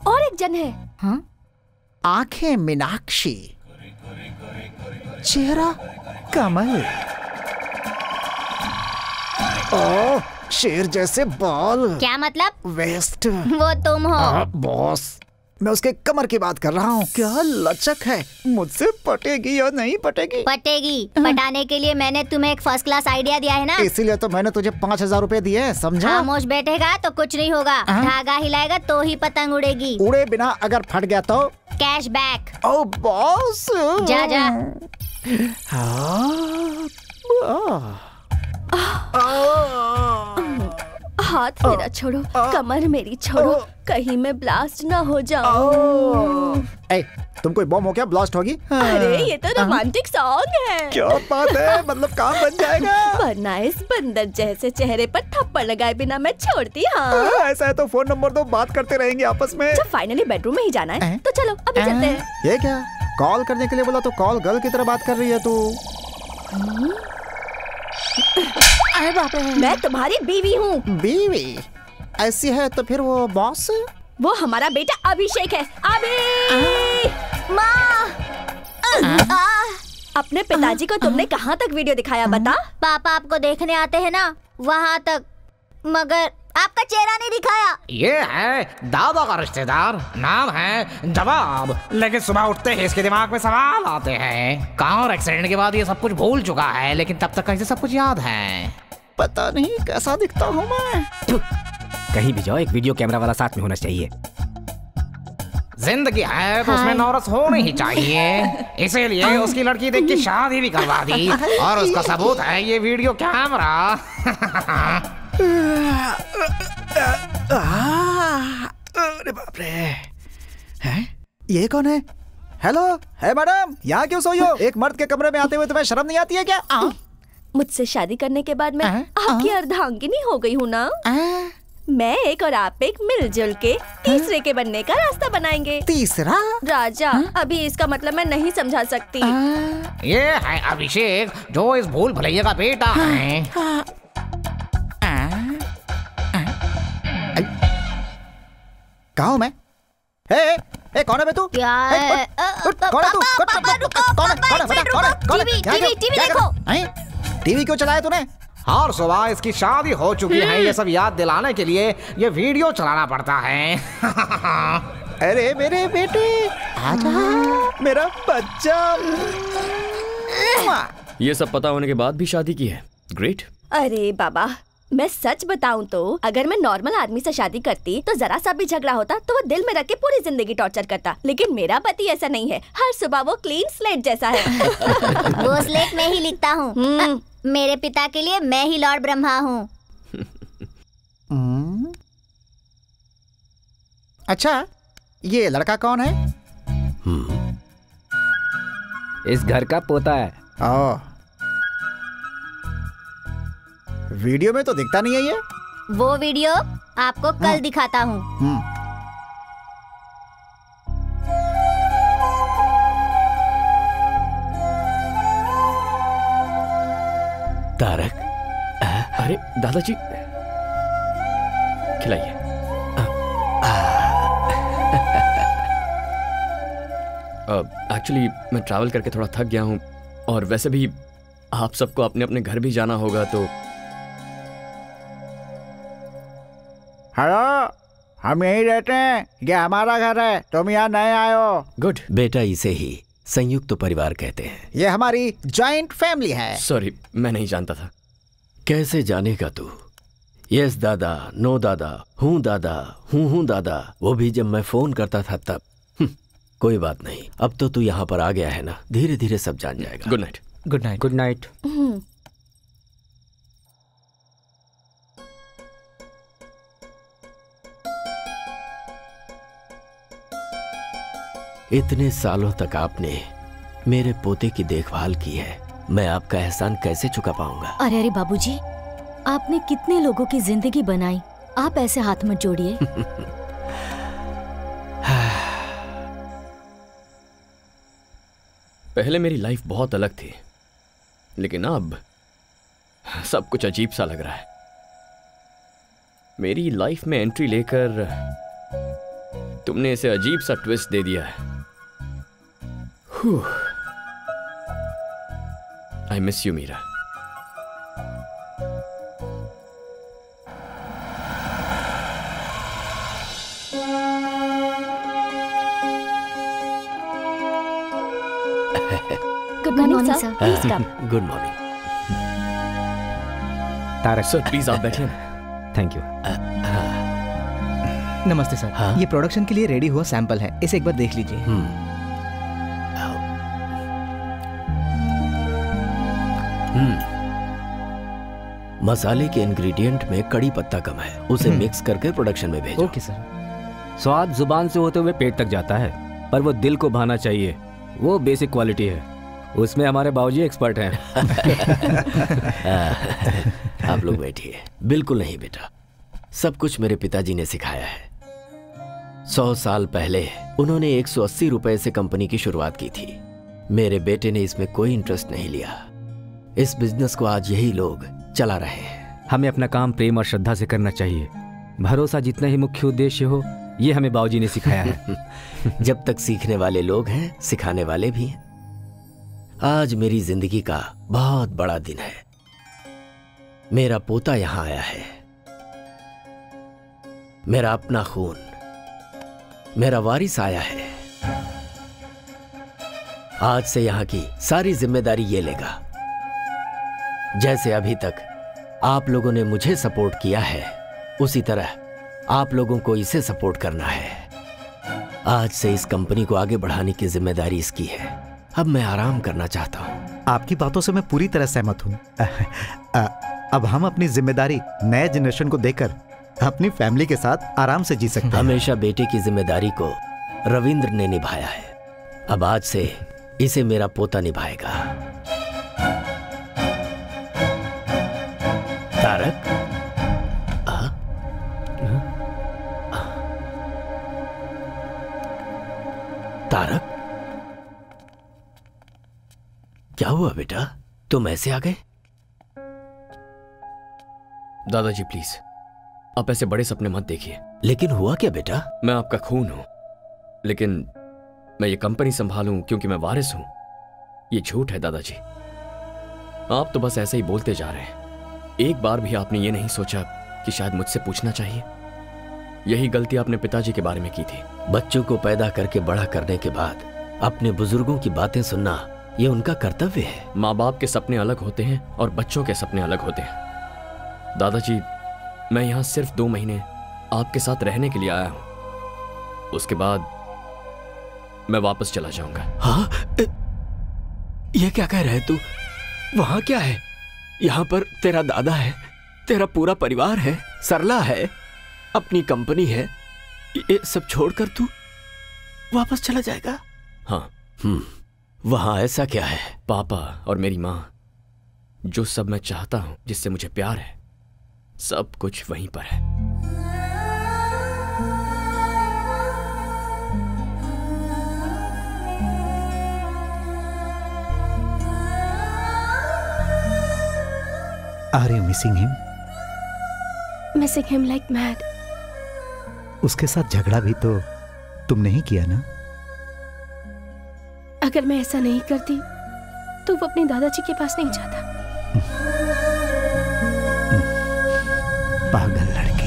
और एक जन है। हाँ? आंखें मीनाक्षी, चेहरा कमल, ओह शेर जैसे बाल। क्या मतलब? वेस्ट। वो तुम हो। बॉस, मैं उसके कमर की बात कर रहा हूँ। क्या लचक है, मुझसे पटेगी या नहीं पटेगी? पटेगी। पटाने के लिए मैंने तुम्हें एक फर्स्ट क्लास आइडिया दिया है ना। इसीलिए तो मैंने तुझे 5000 रुपए दिए, समझा? खामोश बैठेगा तो कुछ नहीं होगा, धागा हिलाएगा तो ही पतंग उड़ेगी। उड़े बिना अगर फट गया तो? Cash back. ओ बॉस, जा जा। हाथ मेरा छोड़ो, कमर मेरी छोड़ो, कहीं मैं ब्लास्ट ना हो जाऊं। तुम कोई बम हो क्या ब्लास्ट होगी? अरे ये तो रोमांटिक सॉन्ग है। क्या बात है, मतलब काम बन जाएगा। वरना इस बंदर जैसे चेहरे पर थप्पड़ लगाए बिना मैं छोड़ती। हाँ ऐसा है तो फोन नंबर दो, बात करते रहेंगे आपस में। जब फाइनली बेडरूम में ही जाना है तो चलो अभी चलते हैं। ये क्या, कॉल करने के लिए बोला तो कॉल गर्ल की तरह बात कर रही है तू। मैं तुम्हारी बीवी हूँ। बीवी? ऐसी है तो फिर वो बॉस? वो हमारा बेटा अभिषेक है। अभी माँ, अपने पिताजी को तुमने कहाँ तक वीडियो दिखाया बता? पापा आपको देखने आते हैं ना, वहाँ तक, मगर आपका चेहरा नहीं दिखाया। ये है दादा का रिश्तेदार, नाम है जवाब, लेकिन सुबह उठते ही इसके दिमाग में सवाल आते हैं। कार एक्सीडेंट के बाद ये सब कुछ भूल चुका है, लेकिन तब तक कैसे सब कुछ याद है। पता नहीं कैसा दिखता हूँ मैं। कहीं भी जाओ एक वीडियो कैमरा वाला साथ में होना चाहिए। जिंदगी है तो उसमें नौरस होनी ही चाहिए, इसीलिए उसकी लड़की देख के शादी भी करवा दी, और उसका सबूत है ये वीडियो कैमरा। अरे बाप रे, हैं? ये कौन है? हेलो, है मैडम, यहाँ क्यों सोई हो? एक मर्द के कमरे में आते हुए तुम्हें शर्म नहीं आती है क्या? मुझसे शादी करने के बाद मैं आपकी अर्धांगिनी हो गई हूँ ना। मैं एक और आप एक मिलजुल के तीसरे के बनने का रास्ता बनाएंगे। तीसरा? राजा, अभी इसका मतलब मैं नहीं समझा सकती। ये है अभिषेक, जो इस भूल भुलैया का बेटा है। कहाँ हूँ मैं? ए, कौन है बे तू? क्या है? कौन है तू? कौन है? टीवी देखो। टीवी क्यों चलाया तूने? हर सुबह इसकी शादी हो चुकी है, ये सब याद दिलाने के लिए ये वीडियो चलाना पड़ता है। अरे मेरे बेटे, आजा, मेरा बच्चा। ये सब पता होने के बाद भी शादी की है, ग्रेट। अरे बाबा, मैं सच बताऊं तो अगर मैं नॉर्मल आदमी से शादी करती तो जरा सा भी झगड़ा होता तो वो दिल में रख के पूरी जिंदगी टॉर्चर करता, लेकिन मेरा पति ऐसा नहीं है। हर सुबह वो क्लीन स्लेट जैसा है। वो स्लेट में ही लिखता हूँ। मेरे पिता के लिए मैं ही लॉर्ड ब्रह्मा हूँ। अच्छा, ये लड़का कौन है? इस घर का पोता है। वीडियो में तो दिखता नहीं है ये। वो वीडियो आपको कल दिखाता हूँ। तारक, अरे दादाजी खिलाइए। एक्चुअली मैं ट्रैवल करके थोड़ा थक गया हूँ और वैसे भी आप सबको अपने अपने घर भी जाना होगा तो। हेलो, हम यहीं रहते हैं, ये हमारा घर है, तुम यहाँ नए आए हो। गुड। बेटा इसे ही संयुक्त परिवार कहते हैं। ये हमारी जॉइंट फैमिली है। सॉरी, मैं नहीं जानता था। कैसे जानेगा तू? यस दादा, नो दादा, हूँ दादा, वो भी जब मैं फोन करता था तब। कोई बात नहीं, अब तो तू यहाँ पर आ गया है ना, धीरे धीरे सब जान जाएगा। Good night. Good night. Good night. इतने सालों तक आपने मेरे पोते की देखभाल की है, मैं आपका एहसान कैसे चुका पाऊंगा? अरे अरे बाबूजी, आपने कितने लोगों की जिंदगी बनाई, आप ऐसे हाथ मत जोड़िए। पहले मेरी लाइफ बहुत अलग थी, लेकिन अब सब कुछ अजीब सा लग रहा है। मेरी लाइफ में एंट्री लेकर तुमने इसे अजीब सा ट्विस्ट दे दिया है। I miss you Meera. Good morning sir, please come. Good morning. Tarak sir please आप बैठिए। Thank you. नमस्ते सर। हाँ? ये प्रोडक्शन के लिए रेडी हुआ सैंपल है, इसे एक बार देख लीजिए। मसाले के इंग्रेडिएंट में कड़ी पत्ता कम है, उसे मिक्स करके प्रोडक्शन में भेजो। Okay sir. स्वाद जुबान से होते हुए पेट तक जाता है, पर वो दिल को भाना चाहिए, वो बेसिक क्वालिटी है, उसमें हमारे बाबूजी एक्सपर्ट हैं। आप लोग बैठिए। बिल्कुल नहीं बेटा, सब कुछ मेरे पिताजी ने सिखाया है। 100 साल पहले उन्होंने 180 रुपए से कंपनी की शुरुआत की थी। मेरे बेटे ने इसमें कोई इंटरेस्ट नहीं लिया। इस बिजनेस को आज यही लोग चला रहे हैं। हमें अपना काम प्रेम और श्रद्धा से करना चाहिए। भरोसा जितना ही मुख्य उद्देश्य हो, ये हमें बाबूजी ने सिखाया है। जब तक सीखने वाले लोग हैं, सिखाने वाले भी हैं। आज मेरी जिंदगी का बहुत बड़ा दिन है। मेरा पोता यहां आया है, मेरा अपना खून, मेरा वारिस आया है। आज से यहां की सारी जिम्मेदारी ये लेगा। जैसे अभी तक आप लोगों ने मुझे सपोर्ट किया है, उसी तरह आप लोगों को इसे सपोर्ट करना है। आज से इस कंपनी को आगे बढ़ाने की जिम्मेदारी इसकी है। अब मैं आराम करना चाहता हूं। आपकी बातों से मैं पूरी तरह सहमत हूं। अब हम अपनी जिम्मेदारी नए जनरेशन को देकर अपनी फैमिली के साथ आराम से जी सकते हैं। हमेशा बेटे की जिम्मेदारी को रविंद्र ने निभाया है, अब आज से इसे मेरा पोता निभाएगा। तारक, तारक, क्या हुआ बेटा, तुम ऐसे आ गए? दादाजी प्लीज, आप ऐसे बड़े सपने मत देखिए। लेकिन हुआ क्या बेटा? मैं आपका खून हूं, लेकिन मैं ये कंपनी संभालूं क्योंकि मैं वारिस हूं, ये झूठ है दादाजी। आप तो बस ऐसे ही बोलते जा रहे हैं। एक बार भी आपने ये नहीं सोचा कि शायद मुझसे पूछना चाहिए? यही गलती आपने पिताजी के बारे में की थी। बच्चों को पैदा करके बड़ा करने के बाद अपने बुजुर्गों की बातें सुनना, ये उनका कर्तव्य है। माँ बाप के सपने अलग होते हैं और बच्चों के सपने अलग होते हैं। दादाजी, मैं यहाँ सिर्फ 2 महीने आपके साथ रहने के लिए आया हूँ, उसके बाद मैं वापस चला जाऊंगा। हाँ? ये क्या कह रहे तू? वहां क्या है? यहाँ पर तेरा दादा है, तेरा पूरा परिवार है, सरला है, अपनी कंपनी है, ये सब छोड़कर तू वापस चला जाएगा? हाँ। वहां ऐसा क्या है? पापा और मेरी माँ, जो सब मैं चाहता हूं, जिससे मुझे प्यार है, सब कुछ वहीं पर है। Are you missing him? Missing him like mad. उसके साथ झगड़ा भी तो तुमने ही किया ना? अगर मैं ऐसा नहीं करती तो वो अपने दादाजी के पास नहीं जाता। पागल लड़की।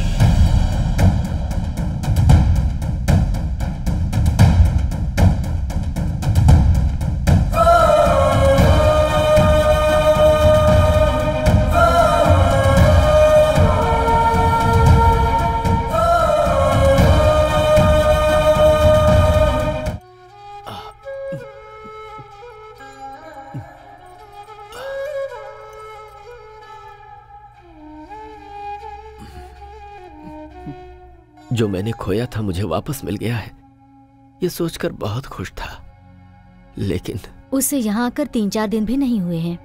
जो मैंने खोया था मुझे वापस मिल गया है, ये सोचकर बहुत खुश था। लेकिन उसे यहाँ आकर 3-4 दिन भी नहीं हुए हैं।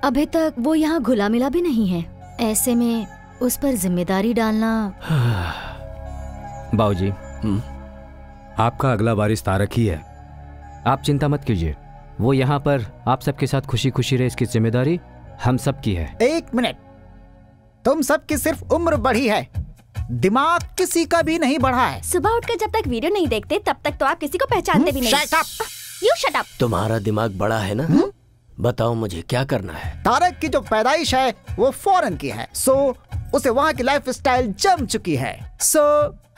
अभी तक वो यहाँ घुला मिला भी नहीं है। ऐसे में उस पर जिम्मेदारी डालना। बाबूजी, आपका अगला वारिस तारक ही है। आप चिंता मत कीजिए, वो यहाँ पर आप सबके साथ खुशी खुशी रहे, इसकी जिम्मेदारी हम सब की है। 1 मिनट, तुम सबकी सिर्फ उम्र बढ़ी है, दिमाग किसी का भी नहीं बढ़ा है। सुबह उठकर जब तक वीडियो नहीं देखते तब तक तो आप किसी को पहचानते भी नहीं। Shut up! You shut up! तुम्हारा दिमाग बड़ा है ना? बताओ मुझे क्या करना है? तारक की जो पैदाइश है वो फॉरेन की है, सो उसे वहाँ की लाइफ स्टाइल जम चुकी है। सो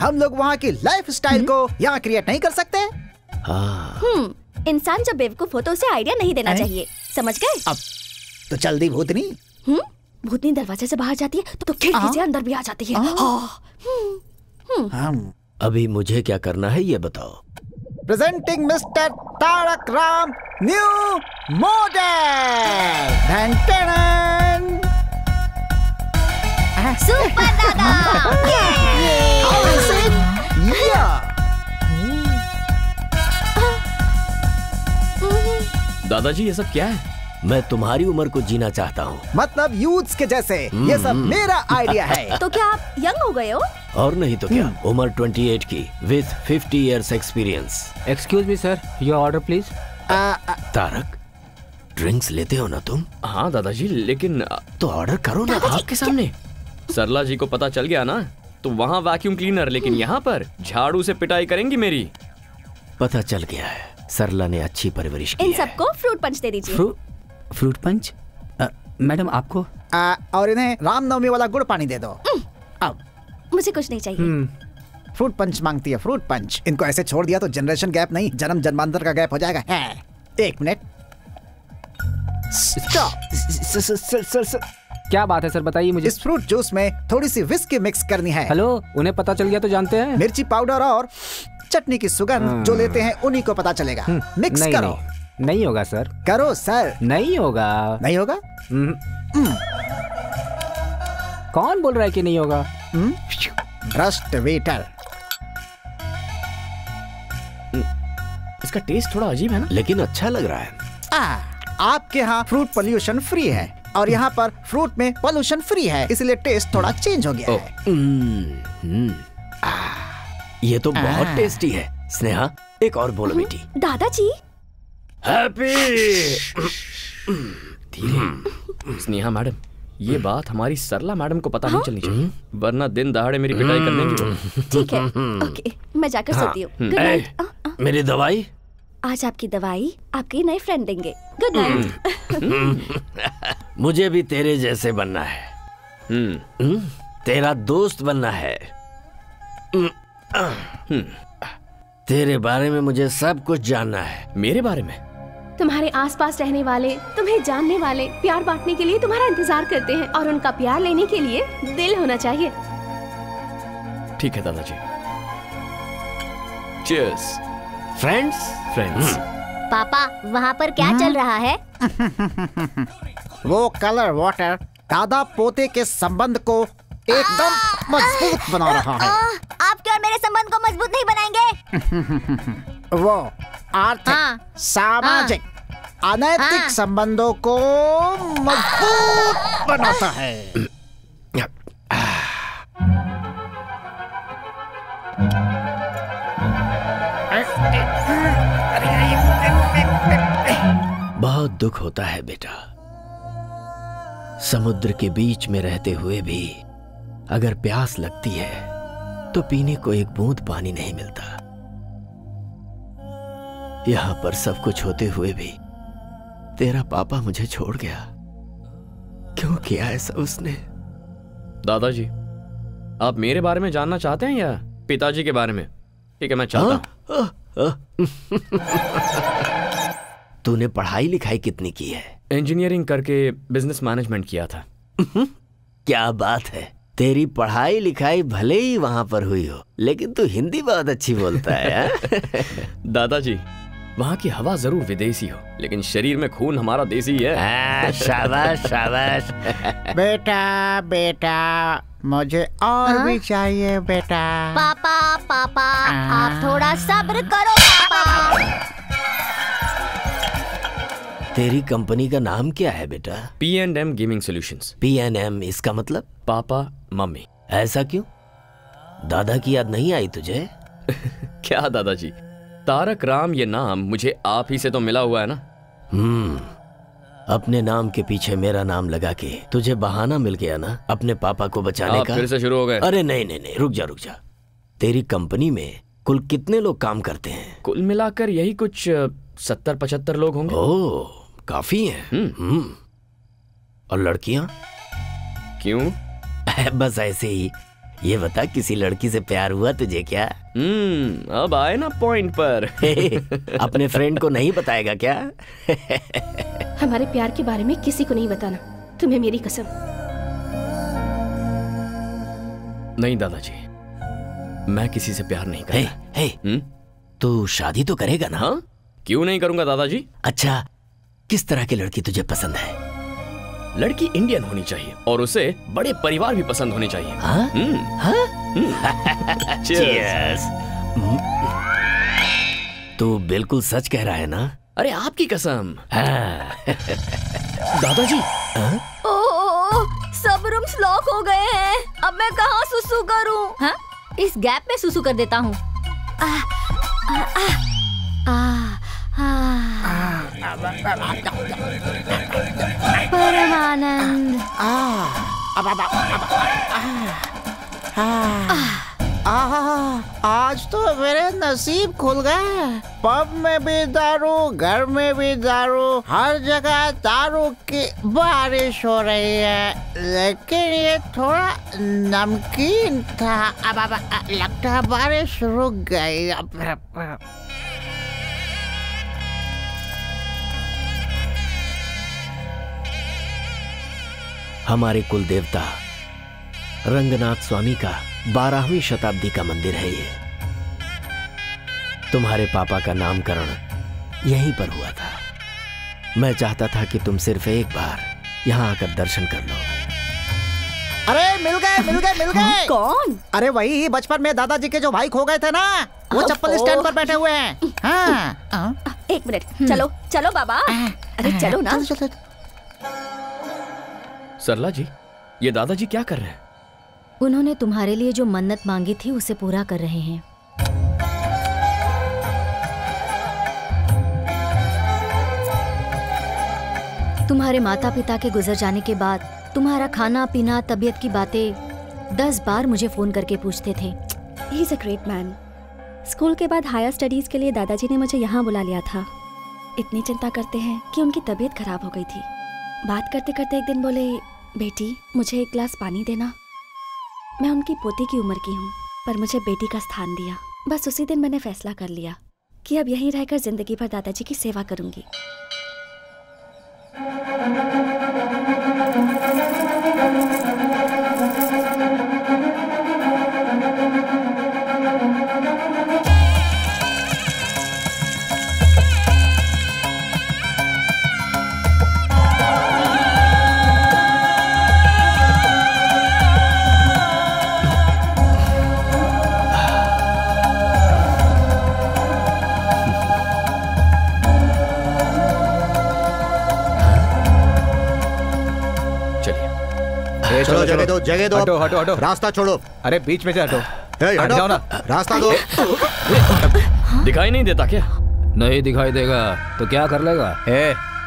हम लोग वहाँ की लाइफ स्टाइल को यहाँ क्रिएट नहीं कर सकते। इंसान जब बेवकूफ हो तो उसे आइडिया नहीं देना चाहिए, समझ गए? अब तो जल्दी भूतनी। भूतनी दरवाजे से बाहर जाती है तो खिड़की से अंदर भी आ जाती है। अभी मुझे क्या करना है ये बताओ। Presenting mister Tarak Ram new model. Super दादा। दादाजी ये सब क्या है? मैं तुम्हारी उम्र को जीना चाहता हूँ। मतलब यूथ्स के जैसे। ये सब मेरा आइडिया है। तो क्या आप यंग हो गए हो? और नहीं तो क्या, उम्र 28 की with 50 years experience. Excuse me sir, your order please. Tarak, drinks लेते हो ना तुम? हाँ दादाजी, लेकिन तो ऑर्डर करो ना आपके सामने। सरला जी को पता चल गया ना तो वहाँ वैक्यूम क्लीनर, लेकिन यहाँ पर झाड़ू से पिटाई करेंगी मेरी। पता चल गया है, सरला ने अच्छी परवरिश की इन है। सबको फ्रूट पंच दे दीजिए। Fruit punch? मैडम आपको? और इन्हें रामनवमी वाला गुड़ पानी दे दो। अब मुझे कुछ नहीं चाहिए। फ्रूट पंच मांगती है, फ्रूट पंच। इनको ऐसे छोड़ दिया तो जनरेशन गैप नहीं, जन्म जन्मांतर का गैप हो जाएगा। 1 मिनट, स्टॉप। सर क्या बात है सर, बताइए मुझे। इस फ्रूट जूस में थोड़ी सी विस्की मिक्स करनी है। हेलो, उन्हें पता चल गया तो जानते हैं। मिर्ची पाउडर और चटनी की सुगंध जो लेते हैं उन्हीं को पता चलेगा। मिक्स करो। नहीं होगा सर। करो सर। नहीं होगा। नहीं होगा? कौन बोल रहा है कि नहीं होगा? भ्रष्ट वेटर। इसका टेस्ट थोड़ा अजीब है ना, लेकिन अच्छा लग रहा है। आपके यहाँ फ्रूट पोल्यूशन फ्री है और यहाँ पर फ्रूट में पोल्यूशन फ्री है, इसलिए टेस्ट थोड़ा चेंज हो गया है। ये तो बहुत टेस्टी है। स्नेहा, एक और बोलो बेटी। दादाजी। हैप्पी। धीरे। स्नेहा मैडम, ये बात हमारी सरला मैडम को पता नहीं चलनी चाहिए, वरना दिन दहाड़े मेरी पिटाई कर देंगी। ठीक है, ओके, मैं जाकर सोती हूँ। Good night. मेरी दवाई? आज आपकी दवाई आपके नए फ्रेंड देंगे। Good night. मुझे भी तेरे जैसे बनना है। तेरा दोस्त बनना है। तेरे बारे में मुझे सब कुछ जानना है। मेरे बारे में? तुम्हारे आसपास रहने वाले, तुम्हें जानने वाले, प्यार बांटने के लिए तुम्हारा इंतजार करते हैं और उनका प्यार लेने के लिए दिल होना चाहिए। ठीक है दादाजी। चीयर्स। फ्रेंड्स। पापा, वहाँ पर क्या चल रहा है? वो कलर वाटर दादा पोते के संबंध को एकदम मजबूत बना रहा है। आपके और मेरे संबंध को मजबूत नहीं बनाएंगे। वो आर्थिक, सामाजिक, अनैतिक संबंधों को मजबूत बनाता है। बहुत दुख होता है बेटा, समुद्र के बीच में रहते हुए भी अगर प्यास लगती है तो पीने को एक बूंद पानी नहीं मिलता। यहां पर सब कुछ होते हुए भी तेरा पापा मुझे छोड़ गया। क्यों किया ऐसा उसने? दादाजी, आप मेरे बारे में जानना चाहते हैं या पिताजी के बारे में? ठीक है, मैं चाहता हूं। तूने पढ़ाई लिखाई कितनी की है? इंजीनियरिंग करके बिजनेस मैनेजमेंट किया था। क्या बात है, तेरी पढ़ाई लिखाई भले ही वहां पर हुई हो, लेकिन तू हिंदी बहुत अच्छी बोलता है। दादाजी, वहाँ की हवा जरूर विदेशी हो, लेकिन शरीर में खून हमारा देसी है। शाबाश शाबाश। बेटा बेटा, मुझे और भी चाहिए बेटा। पापा पापा, आप थोड़ा सब्र करो पापा। तेरी कंपनी का नाम क्या है बेटा? P&M gaming solutions. P&M, इसका मतलब? Papa mummy. ऐसा क्यों? दादा की याद नहीं आई तुझे? क्या दादाजी, तारक राम ये नाम मुझे आप ही से तो मिला हुआ है ना। अपने नाम के पीछे मेरा नाम लगा के तुझे बहाना मिल गया ना अपने पापा को बचाने का। फिर से शुरू हो गए? अरे नहीं नहीं नहीं, रुक जा। तेरी कंपनी में कुल कितने लोग काम करते हैं? कुल मिलाकर यही कुछ 70-75 लोग होंगे। ओह, काफी हैं। और लड़कियां? क्यों? बस ऐसे ही। ये बता, किसी लड़की से प्यार हुआ तुझे क्या? अब आए ना पॉइंट पर। अपने फ्रेंड को नहीं बताएगा क्या? हमारे प्यार के बारे में किसी को नहीं बताना, तुम्हें मेरी कसम। नहीं दादाजी, मैं किसी से प्यार नहीं करता। तू शादी तो करेगा ना? हाँ? क्यों नहीं करूंगा दादाजी। अच्छा, किस तरह की लड़की तुझे पसंद है? लड़की इंडियन होनी चाहिए और उसे बड़े परिवार भी पसंद होने चाहिए। Cheers। तू बिल्कुल सच कह रहा है ना? अरे आपकी कसम। दादाजी। सब रूम्स लॉक हो गए हैं, अब मैं कहाँ सुसु करूं? हाँ? इस गैप में सुसु कर देता हूँ। परमानंद। आज तो मेरे नसीब खुल गए। पब में भी दारू, घर में भी दारू, हर जगह दारू की बारिश हो रही है। लेकिन ये थोड़ा नमकीन था। अब लगता है बारिश रुक गई। हमारे कुल देवता रंगनाथ स्वामी का 12वीं शताब्दी का मंदिर है ये। तुम्हारे पापा का नामकरण यहीं पर हुआ था। मैं चाहता था कि तुम सिर्फ एक बार यहाँ आकर दर्शन कर लो। अरे मिल गए। कौन? अरे वही बचपन में दादाजी के जो भाई खो गए थे ना, वो चप्पल स्टैंड पर बैठे हुए हैं। हाँ। एक मिनट, चलो बाबा। अरे चलो ना। सरला जी, ये दादाजी क्या कर रहे हैं? उन्होंने तुम्हारे लिए जो मन्नत मांगी थी उसे पूरा कर रहे हैं। तुम्हारे माता पिता के गुजर जाने के बाद तुम्हारा खाना पीना, तबीयत की बातें 10 बार मुझे फोन करके पूछते थे। He is a great man. School के बाद हायर स्टडीज के लिए दादाजी ने मुझे यहाँ बुला लिया था। इतनी चिंता करते हैं कि उनकी तबीयत खराब हो गई थी। बात करते करते एक दिन बोले, बेटी मुझे एक गिलास पानी देना। मैं उनकी पोती की उम्र की हूँ, पर मुझे बेटी का स्थान दिया। बस उसी दिन मैंने फैसला कर लिया कि अब यहीं रहकर जिंदगी भर दादाजी की सेवा करूंगी। चलो जगह दो, जगह दो। हटो हटो हटो, रास्ता छोड़ो। अरे बीच में से हटो। हट जाओ ना, रास्ता दो। दिखाई नहीं देता क्या? नहीं दिखाई देगा तो क्या कर लेगा?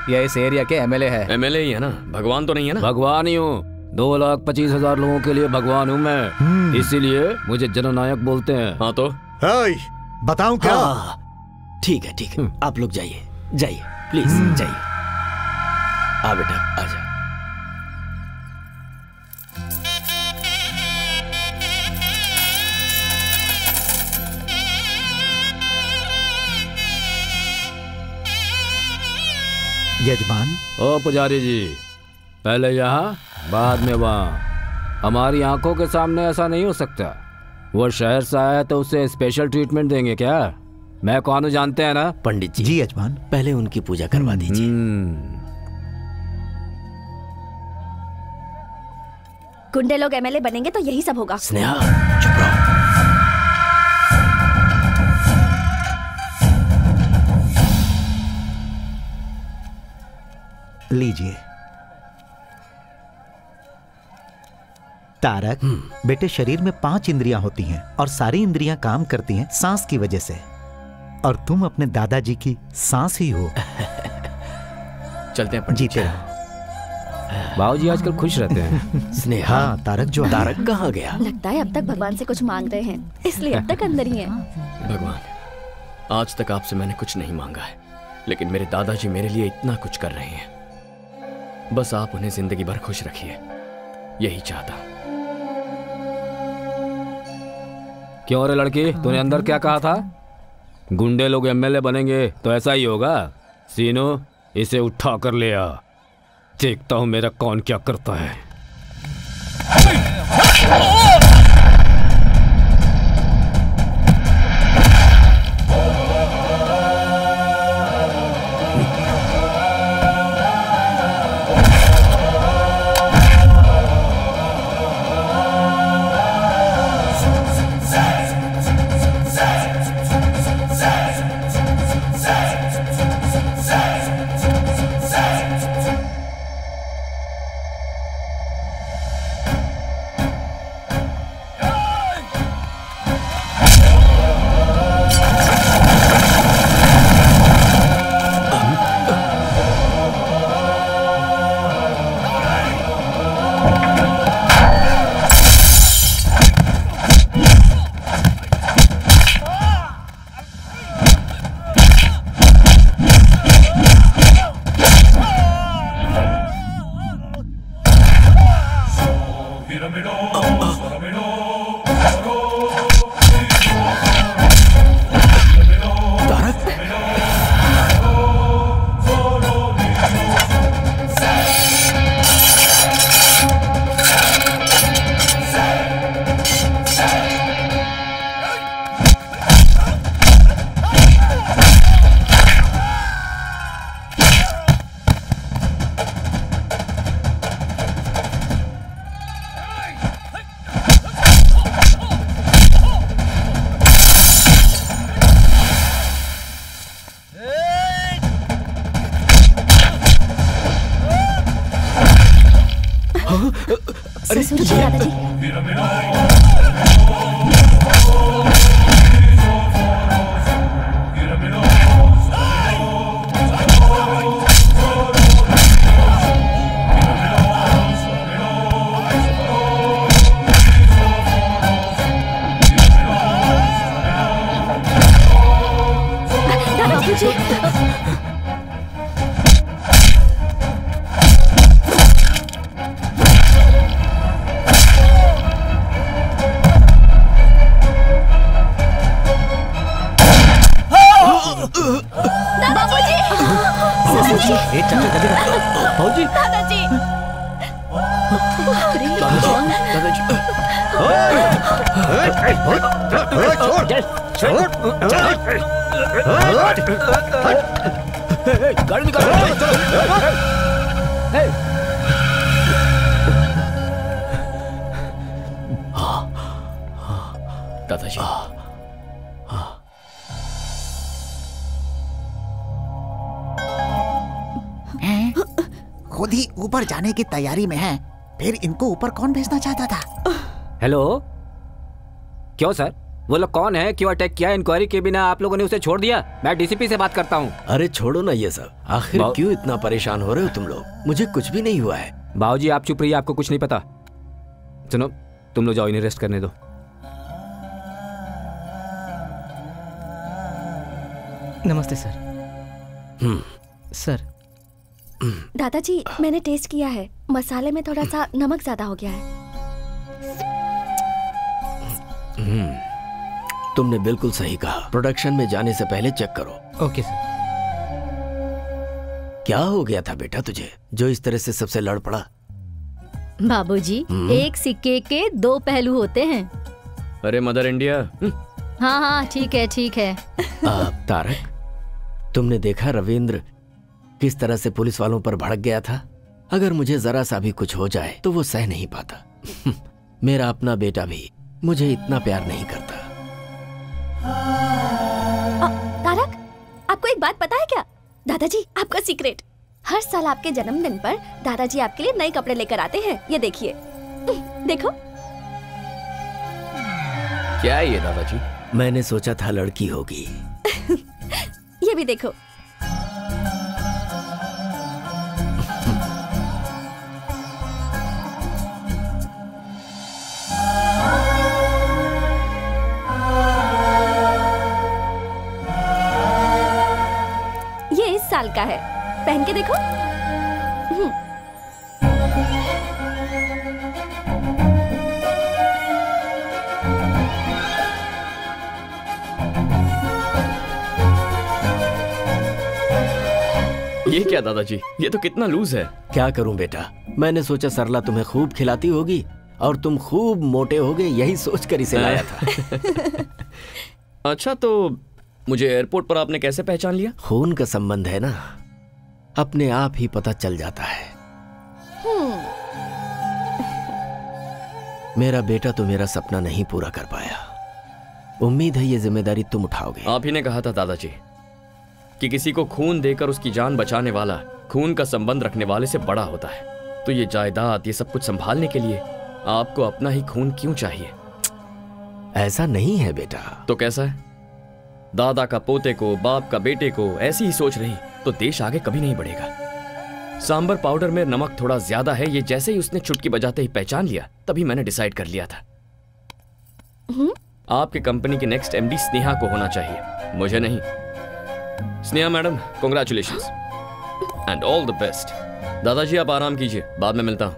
ये इस एरिया के एमएलए है। एमएलए ही है ना, भगवान तो नहीं है ना? भगवान ही हूँ। 2,25,000 लोगों के लिए भगवान हूँ मैं, इसीलिए मुझे जननायक बोलते हैं। हाँ तो बताऊं क्या? ठीक है ठीक है, आप लोग जाइए जाइए प्लीज जाइए। आ बेटा आजा। यजमान। ओ पुजारी जी, पहले यहाँ बाद में वहाँ। हमारी आंखों के सामने ऐसा नहीं हो सकता। वो शहर से आया तो उसे स्पेशल ट्रीटमेंट देंगे क्या? मैं कौन हूँ जानते हैं ना? पंडित जी। जी यजमान। पहले उनकी पूजा करवा दीजिए। गुंडे लोग एमएलए बनेंगे तो यही सब होगा। स्नेहा चुप रहो। लीजिए। तारक, बेटे शरीर में 5 इंद्रियां होती हैं और सारी इंद्रियां काम करती हैं सांस की वजह से, और तुम अपने दादाजी की सांस ही हो। चलते हैं जीते रहो। बाबूजी आजकल खुश रहते हैं। स्नेहा। हाँ, तारक जो है। तारक कहाँ गया? लगता है अब तक भगवान से कुछ मांग रहे हैं, इसलिए अब तक अंदर ही है। भगवान, आज तक आपसे मैंने कुछ नहीं मांगा है, लेकिन मेरे दादाजी मेरे लिए इतना कुछ कर रहे हैं। बस आप उन्हें जिंदगी भर खुश रखिए, यही चाहता हूं। क्यों रे लड़की, तूने अंदर क्या कहा था? गुंडे लोग एमएलए बनेंगे तो ऐसा ही होगा। सीनू, इसे उठा कर ले आ, देखता हूं मेरा कौन क्या करता है। ससुर जी, दादाजी। दादाजी, खुद ही ऊपर जाने की तैयारी में है फिर इनको ऊपर कौन भेजना चाहता था? हेलो, क्यों सर? वो लोग कौन है? क्यों अटैक किया? इंक्वायरी के बिना आप लोगों ने उसे छोड़ दिया? मैं डीसीपी से बात करता हूँ। अरे छोड़ो ना ये सब, आखिर क्यों इतना परेशान हो रहे हो तुम लोग? मुझे कुछ भी नहीं हुआ है। बाबूजी आप चुप रहिए, आपको कुछ नहीं पता। सुनो, तुम लोग जाओ, इन्हें रेस्ट करने दो। नमस्ते सर। सर। दादाजी, मैंने टेस्ट किया है, मसाले में थोड़ा सा नमक ज्यादा हो गया है। तुमने बिल्कुल सही कहा। प्रोडक्शन में जाने से पहले चेक करो। Okay sir. क्या हो गया था बेटा तुझे, जो इस तरह से सबसे लड़ पड़ा? बाबूजी, एक सिक्के के दो पहलू होते हैं। अरे मदर इंडिया। हाँ हाँ ठीक है ठीक है। तारक, तुमने देखा रविंद्र किस तरह से पुलिस वालों पर भड़क गया था? अगर मुझे जरा सा भी कुछ हो जाए तो वो सह नहीं पाता। मेरा अपना बेटा भी मुझे इतना प्यार नहीं करता। तारक, आपको एक बात पता है क्या? दादाजी, आपका सीक्रेट, हर साल आपके जन्मदिन पर दादाजी आपके लिए नए कपड़े लेकर आते हैं। ये देखिए, देखो। क्या है ये दादाजी? मैंने सोचा था लड़की होगी। ये भी देखो। ये इस साल का है, पहन के देखो। ये क्या दादाजी, ये तो कितना लूज है। क्या करूं बेटा, मैंने सोचा सरला तुम्हें खूब खिलाती होगी और तुम खूब मोटे होगे, यही सोचकर इसे लाया था। अच्छा, तो मुझे एयरपोर्ट पर आपने कैसे पहचान लिया? खून का संबंध है ना, अपने आप ही पता चल जाता है। मेरा बेटा तो मेरा सपना नहीं पूरा कर पाया। उम्मीद है ये जिम्मेदारी तुम उठाओगे। आप ही ने कहा था दादाजी कि किसी को खून देकर उसकी जान बचाने वाला खून का संबंध रखने वाले से बड़ा होता है। तो ये जायदाद, ये सब कुछ संभालने के लिए आपको अपना ही खून क्यों चाहिए? ऐसा नहीं है बेटा। तो कैसा है? दादा का पोते को, बाप का बेटे को ऐसी ही सोच रही तो देश आगे कभी नहीं बढ़ेगा। सांबर पाउडर में नमक थोड़ा ज्यादा है, ये जैसे ही उसने चुटकी बजाते ही पहचान लिया, तभी मैंने डिसाइड कर लिया था आपकी कंपनी की नेक्स्ट एमडी स्नेहा को होना चाहिए, मुझे नहीं। Sneha madam, congratulations and all the best. दादाजी आप आराम कीजिए, बाद में मिलता हूं।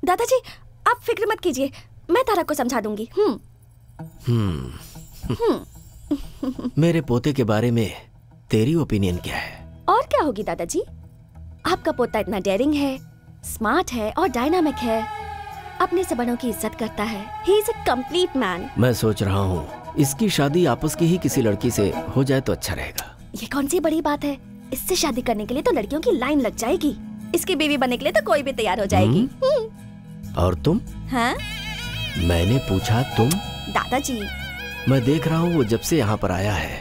दादाजी आप फिक्र मत कीजिए, मैं तारक को समझा दूंगी। मेरे पोते के बारे में तेरी ओपिनियन क्या है? और क्या होगी दादाजी, आपका पोता इतना डेयरिंग है, स्मार्ट है और डायनामिक है, अपने से बड़ों की इज्जत करता है। He is a complete man. मैं सोच रहा हूँ इसकी शादी आपस की ही किसी लड़की से हो जाए तो अच्छा रहेगा। ये कौन सी बड़ी बात है, इससे शादी करने के लिए तो लड़कियों की लाइन लग जाएगी, इसकी बीवी बनने के लिए तो कोई भी तैयार हो जाएगी। और तुम? हाँ? मैंने पूछा तुम? दादाजी, मैं देख रहा हूँ वो जब से यहाँ पर आया है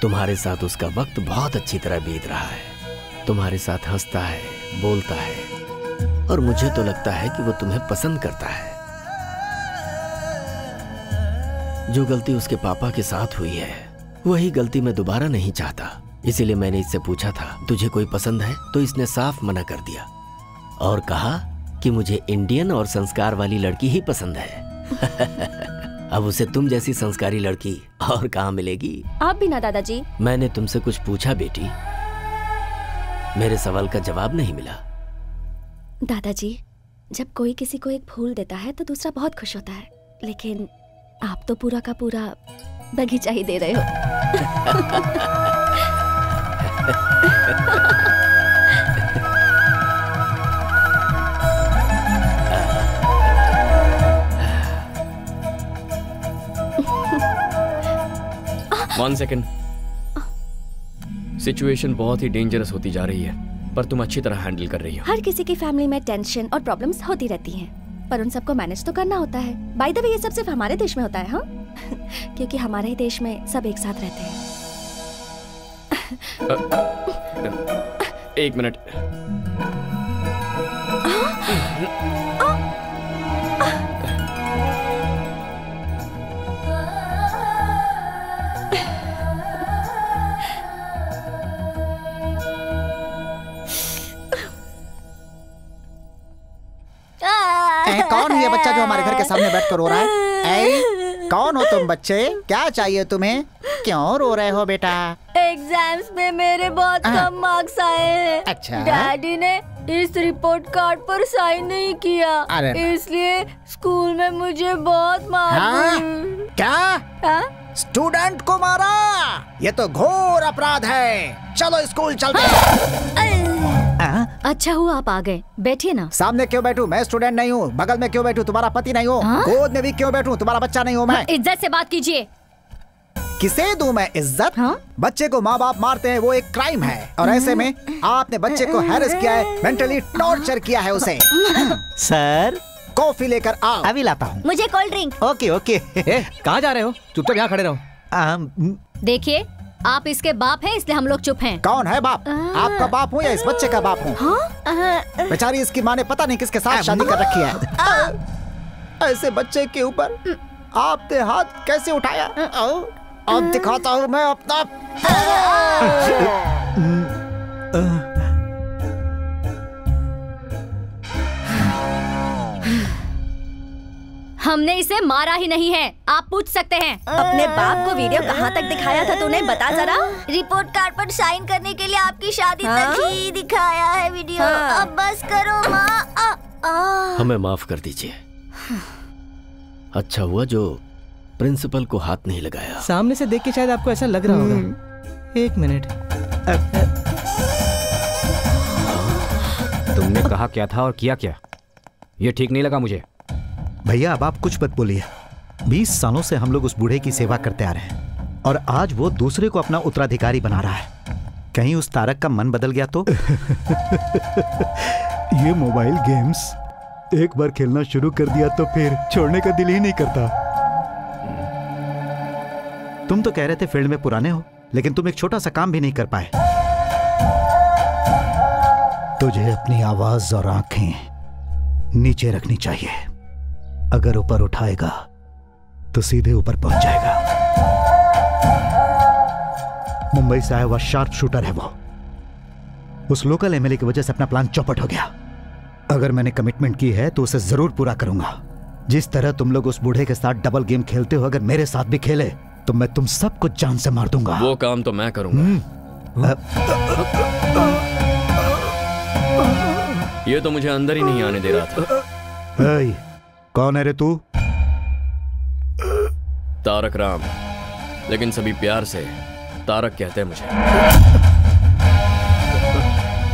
तुम्हारे साथ उसका वक्त बहुत अच्छी तरह बीत रहा है। तुम्हारे साथ हंसता है, बोलता है और मुझे तो लगता है कि वो तुम्हें पसंद करता है। जो गलती उसके पापा के साथ हुई है वही गलती मैं दोबारा नहीं चाहता। इसीलिए मैंने इससे पूछा था तुझे कोई पसंद है, तो इसने साफ मना कर दिया और कहा कि मुझे इंडियन और संस्कार वाली लड़की ही पसंद है। अब उसे तुम जैसी संस्कारी लड़की और कहाँ मिलेगी? आप भी ना दादाजी। मैंने तुमसे कुछ पूछा बेटी, मेरे सवाल का जवाब नहीं मिला। दादाजी, जब कोई किसी को एक फूल देता है तो दूसरा बहुत खुश होता है, लेकिन आप तो पूरा का पूरा बगीचा ही दे रहे हो। 1 सेकेंड। सिचुएशन बहुत ही डेंजरस होती जा रही है, पर तुम अच्छी तरह हैंडल कर रही हो। हर किसी की फैमिली में टेंशन और प्रॉब्लम्स होती रहती हैं, पर उन सबको मैनेज तो करना होता है। बाय द वे, ये सब सिर्फ हमारे देश में होता है, हाँ? क्योंकि हमारे ही देश में सब एक साथ रहते हैं। एक मिनट। कौन है ये बच्चा जो हमारे घर के सामने बैठ कर रो रहा है? कौन हो तुम बच्चे? क्या चाहिए तुम्हें? क्यों रो रहे हो बेटा? एग्जाम्स में मेरे बहुत कम मार्क्स आए हैं। अच्छा। डैडी ने इस रिपोर्ट कार्ड पर साइन नहीं किया, इसलिए स्कूल में मुझे बहुत मारा। क्या? स्टूडेंट को मारा? ये तो घोर अपराध है। चलो स्कूल चलते हैं। अच्छा हुआ आप आ गए, बैठिए ना। सामने क्यों बैठूं? मैं स्टूडेंट नहीं हूँ। बगल में क्यों बैठूं? तुम्हारा पति नहीं हूँ। गोद में भी क्यों बैठूं? तुम्हारा बच्चा नहीं हूँ मैं। इज्जत से बात कीजिए। किसे दूं मैं इज्जत? बच्चे को माँ बाप मारते हैं, वो एक क्राइम है। और ऐसे में आपने बच्चे को हैरेस किया है, मेंटली टॉर्चर किया है उसे। सर कॉफी लेकर आओ। अभी लाता हूँ। मुझे कोल्ड ड्रिंक। Okay okay. कहाँ जा रहे हो? चुपचाप यहाँ खड़े रहो। देखिए, आप इसके बाप हैं, इसलिए हम लोग चुप हैं। कौन है बाप? आपका बाप हूँ या इस बच्चे का बाप हूँ? बेचारी इसकी माँ ने पता नहीं किसके साथ शादी कर रखी है। ऐसे बच्चे के ऊपर आपने हाथ कैसे उठाया? अब दिखाता हूँ मैं अपना। हमने इसे मारा ही नहीं है, आप पूछ सकते हैं। अपने बाप को वीडियो कहाँ तक दिखाया था तूने? बता जरा। रिपोर्ट कार्ड पर साइन करने के लिए आपकी शादी तक ही दिखाया है वीडियो। अब बस करो माँ। हमें माफ कर दीजिए। अच्छा हुआ जो प्रिंसिपल को हाथ नहीं लगाया। सामने से देख के शायद आपको ऐसा लग रहा होगा। एक मिनट। तुमने कहा क्या था और किया क्या? ये ठीक नहीं लगा मुझे। भैया अब आप कुछ मत बोलिए। 20 सालों से हम लोग उस बूढ़े की सेवा करते आ रहे हैं और आज वो दूसरे को अपना उत्तराधिकारी बना रहा है। कहीं उस तारक का मन बदल गया तो? ये मोबाइल गेम्स एक बार खेलना शुरू कर दिया तो फिर छोड़ने का दिल ही नहीं करता। तुम तो कह रहे थे फील्ड में पुराने हो, लेकिन तुम एक छोटा सा काम भी नहीं कर पाए। तुझे अपनी आवाज और आंखें नीचे रखनी चाहिए। अगर ऊपर उठाएगा तो सीधे ऊपर पहुंच जाएगा। मुंबई से आया हुआ शार्प शूटर है वो। उस लोकल एमएलए की वजह से अपना प्लान चौपट हो गया। अगर मैंने कमिटमेंट की है तो उसे जरूर पूरा करूंगा। जिस तरह तुम लोग उस बूढ़े के साथ डबल गेम खेलते हो, अगर मेरे साथ भी खेले तो मैं तुम सबको जान से मार दूंगा। वो काम तो मैं करूंगा। ये तो मुझे अंदर ही नहीं आने दे रहा था। कौन है रे तू? तारक राम, लेकिन सभी प्यार से तारक कहते हैं मुझे।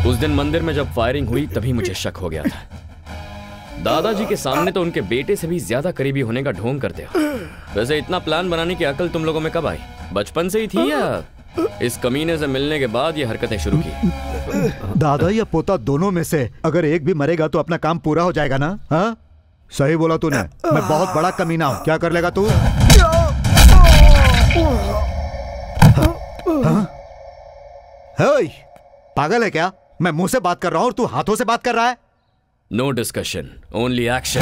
उस दिन मंदिर में जब फायरिंग हुई तभी मुझे शक हो गया था। दादाजी के सामने तो उनके बेटे से भी ज्यादा करीबी होने का ढोंग करते हो। वैसे इतना प्लान बनाने की अकल तुम लोगों में कब आई? बचपन से ही थी या इस कमीने से मिलने के बाद ये हरकतें शुरू की? दादा या पोता दोनों में से अगर एक भी मरेगा तो अपना काम पूरा हो जाएगा ना? हाँ सही बोला तूने। मैं बहुत बड़ा कमीना हूं। क्या कर लेगा तू? पागल है क्या? मैं मुंह से बात कर रहा हूं और तू हाथों से बात कर रहा है। No discussion, only action.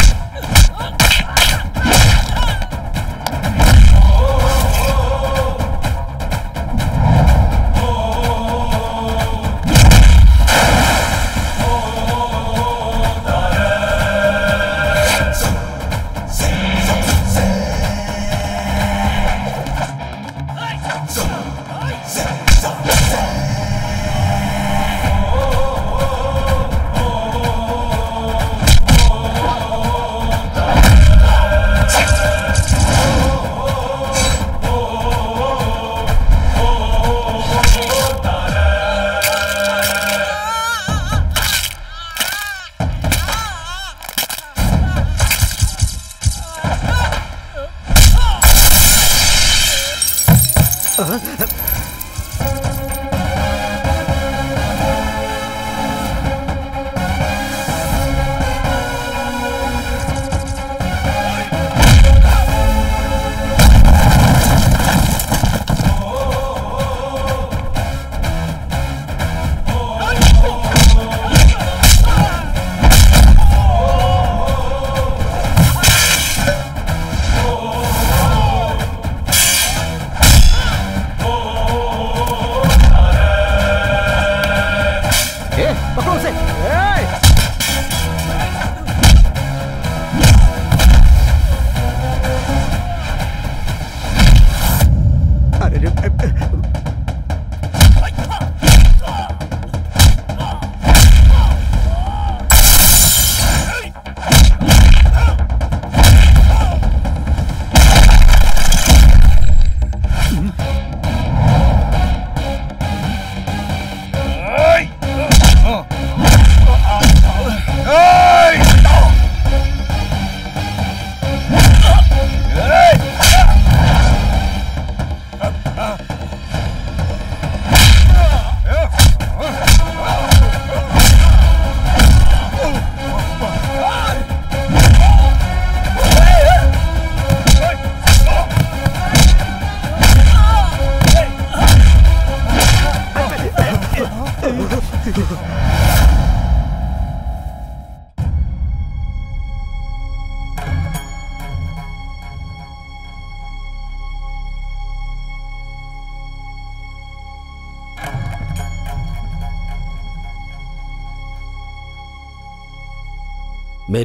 मेरे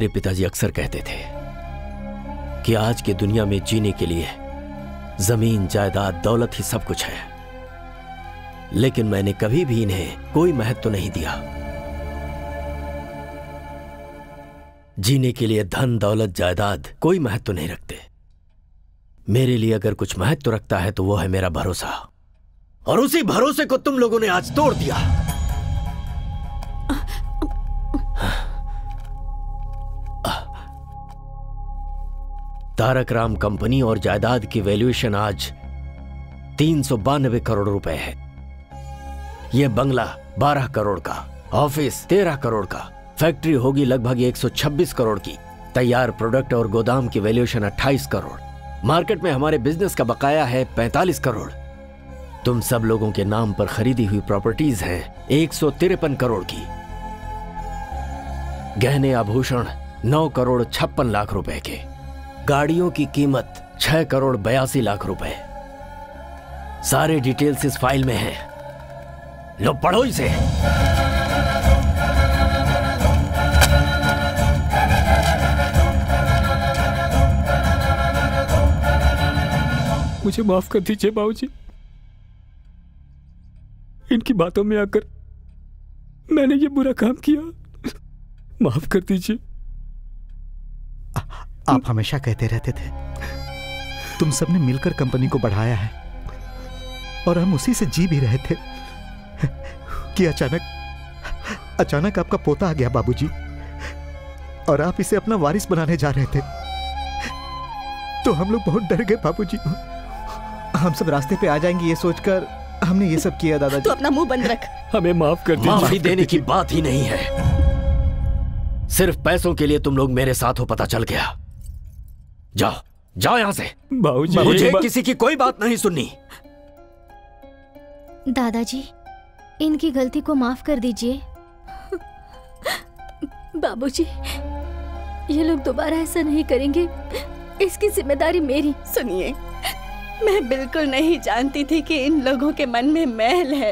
पिताजी अक्सर कहते थे कि आज की दुनिया में जीने के लिए जमीन, जायदाद, दौलत ही सब कुछ है, लेकिन मैंने कभी भी इन्हें कोई महत्व नहीं दिया। जीने के लिए धन, दौलत, जायदाद कोई महत्व नहीं रखते। मेरे लिए अगर कुछ महत्व रखता है तो वो है मेरा भरोसा, और उसी भरोसे को तुम लोगों ने आज तोड़ दिया। तारक राम कंपनी और जायदाद की वैल्यूएशन आज 392 करोड़ रुपए है। यह बंगला 12 करोड़ का, ऑफिस 13 करोड़ का, फैक्ट्री होगी लगभग 126 करोड़ की, तैयार प्रोडक्ट और गोदाम की वैल्यूएशन 28 करोड़, मार्केट में हमारे बिजनेस का बकाया है 45 करोड़। तुम सब लोगों के नाम पर खरीदी हुई प्रॉपर्टीज हैं 153 करोड़ की, गहने आभूषण 9 करोड़ 56 लाख रुपए के, गाड़ियों की कीमत 6 करोड़ 82 लाख रुपए। सारे डिटेल्स इस फाइल में हैं। लो पढ़ो इसे। मुझे माफ कर दीजिए बाबूजी, इनकी बातों में आकर मैंने ये बुरा काम किया, माफ कर दीजिए। आप हमेशा कहते रहते थे तुम सबने मिलकर कंपनी को बढ़ाया है, और हम उसी से जी भी रहे थे कि अचानक आपका पोता आ गया बाबूजी, और आप इसे अपना वारिस बनाने जा रहे थे। तो हम लोग बहुत डर गए बाबूजी। हम सब रास्ते पे आ जाएंगे ये सोचकर हमने ये सब किया दादाजी। तो अपना मुंह बंद रख। हमें माफ कर दीजिए। माफी देने की बात ही नहीं है, सिर्फ पैसों के लिए तुम लोग मेरे साथ हो, पता चल गया। जाओ जाओ यहां से। बाबूजी, मुझे किसी की कोई बात नहीं सुननी। दादाजी, इनकी गलती को माफ कर दीजिए। बाबूजी, ये लोग दोबारा ऐसा नहीं करेंगे, इसकी जिम्मेदारी मेरी। सुनिए, मैं बिल्कुल नहीं जानती थी कि इन लोगों के मन में मैल है।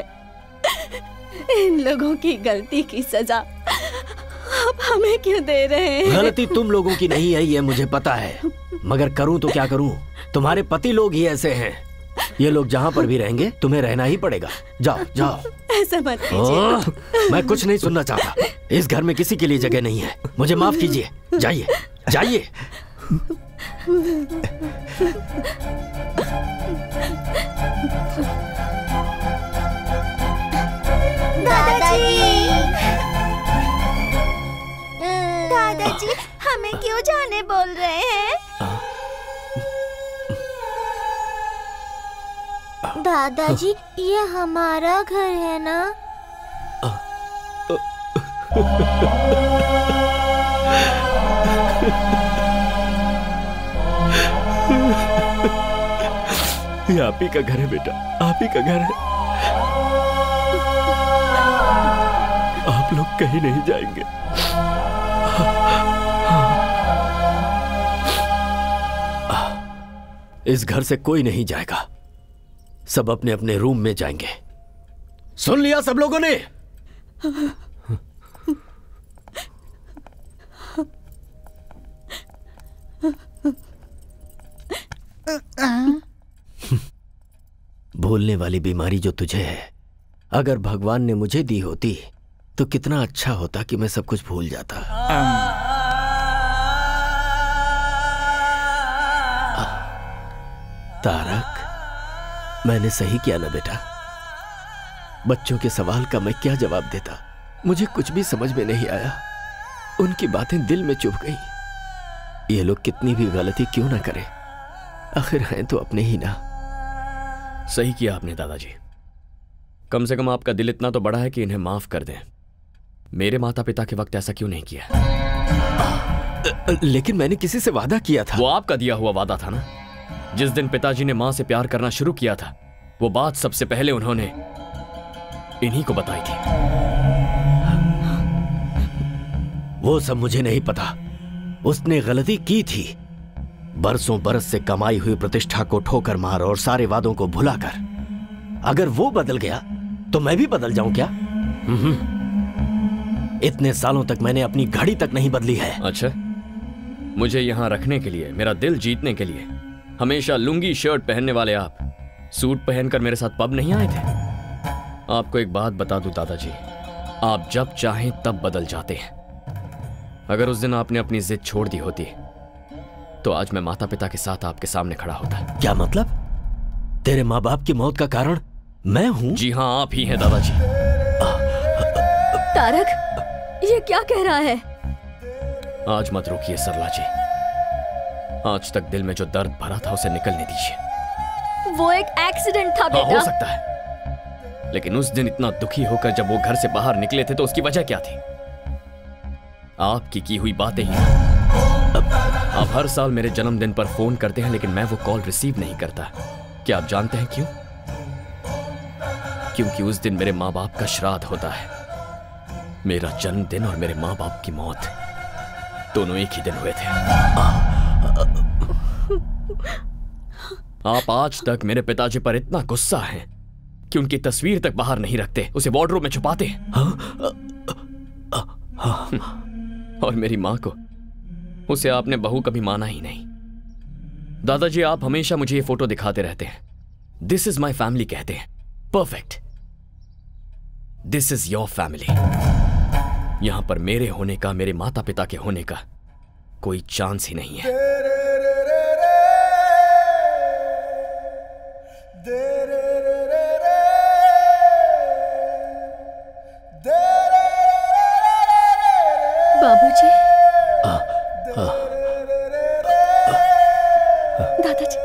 इन लोगों की गलती की सजा आप हमें क्यों दे रहे हैं? गलती तुम लोगों की नहीं है, ये मुझे पता है, मगर करूं तो क्या करूं? तुम्हारे पति लोग ही ऐसे हैं। ये लोग जहां पर भी रहेंगे तुम्हें रहना ही पड़ेगा। जाओ जाओ। ऐसा मत कीजिए। मैं कुछ नहीं सुनना चाहता। इस घर में किसी के लिए जगह नहीं है। मुझे माफ कीजिए। जाइए जाइए। दादाजी, हमें क्यों जाने बोल रहे हैं? दादाजी, ये हमारा घर है ना? ये आप ही का घर है बेटा, आप ही का घर है। आप लोग कहीं नहीं जाएंगे। इस घर से कोई नहीं जाएगा, सब अपने अपने रूम में जाएंगे। सुन लिया सब लोगों ने? भूलने वाली बीमारी जो तुझे है, अगर भगवान ने मुझे दी होती तो कितना अच्छा होता कि मैं सब कुछ भूल जाता। तारक, मैंने सही किया ना बेटा? बच्चों के सवाल का मैं क्या जवाब देता? मुझे कुछ भी समझ में नहीं आया। उनकी बातें दिल में चुभ गई। ये लोग कितनी भी गलती क्यों ना करें, आखिर हैं तो अपने ही ना। सही किया आपने दादाजी। कम से कम आपका दिल इतना तो बड़ा है कि इन्हें माफ कर दें। मेरे माता पिता के वक्त ऐसा क्यों नहीं किया? लेकिन मैंने किसी से वादा किया था। वो आपका दिया हुआ वादा था ना। जिस दिन पिताजी ने मां से प्यार करना शुरू किया था, वो बात सबसे पहले उन्होंने इन्हीं को बताई थी। वो सब मुझे नहीं पता। उसने गलती की थी। बरसों बरस से कमाई हुई प्रतिष्ठा को ठोकर मार और सारे वादों को भुलाकर। अगर वो बदल गया तो मैं भी बदल जाऊं क्या? इतने सालों तक मैंने अपनी घड़ी तक नहीं बदली है। अच्छा, मुझे यहां रखने के लिए, मेरा दिल जीतने के लिए हमेशा लुंगी शर्ट पहनने वाले आप सूट पहनकर मेरे साथ पब नहीं आए थे? आपको एक बात बता दूं दादाजी, आप जब चाहें तब बदल जाते हैं। अगर उस दिन आपने अपनी जिद छोड़ दी होती तो आज मैं माता पिता के साथ आपके सामने खड़ा होता। क्या मतलब? तेरे माँ बाप की मौत का कारण मैं हूं? जी हाँ, आप ही हैं दादाजी। तारक, ये क्या कह रहा है? आज मत रोकिए सरला जी। आज तक दिल में जो दर्द भरा था उसे निकलने दीजिए। वो एक एक्सीडेंट था बेटा। हो सकता है, लेकिन उस दिन इतना दुखी होकर जब वो घर से बाहर निकले थे तो उसकी वजह क्या थी? आपकी की हुई बातें ही। आप हर साल मेरे जन्मदिन पर फोन करते हैं लेकिन मैं वो कॉल रिसीव नहीं करता। क्या आप जानते हैं क्यों? क्योंकि उस दिन मेरे माँ बाप का श्राद्ध होता है। मेरा जन्मदिन और मेरे माँ बाप की मौत दोनों एक ही दिन हुए थे। आप आज तक मेरे पिताजी पर इतना गुस्सा हैं कि उनकी तस्वीर तक बाहर नहीं रखते, उसे वार्डरोब में छुपाते हैं। और मेरी मां को, उसे आपने बहू कभी माना ही नहीं। दादाजी, आप हमेशा मुझे ये फोटो दिखाते रहते हैं। दिस इज माई फैमिली कहते हैं। Perfect, this is your family. यहां पर मेरे होने का, मेरे माता पिता के होने का कोई चांस ही नहीं है। बाबूजी, दादाजी,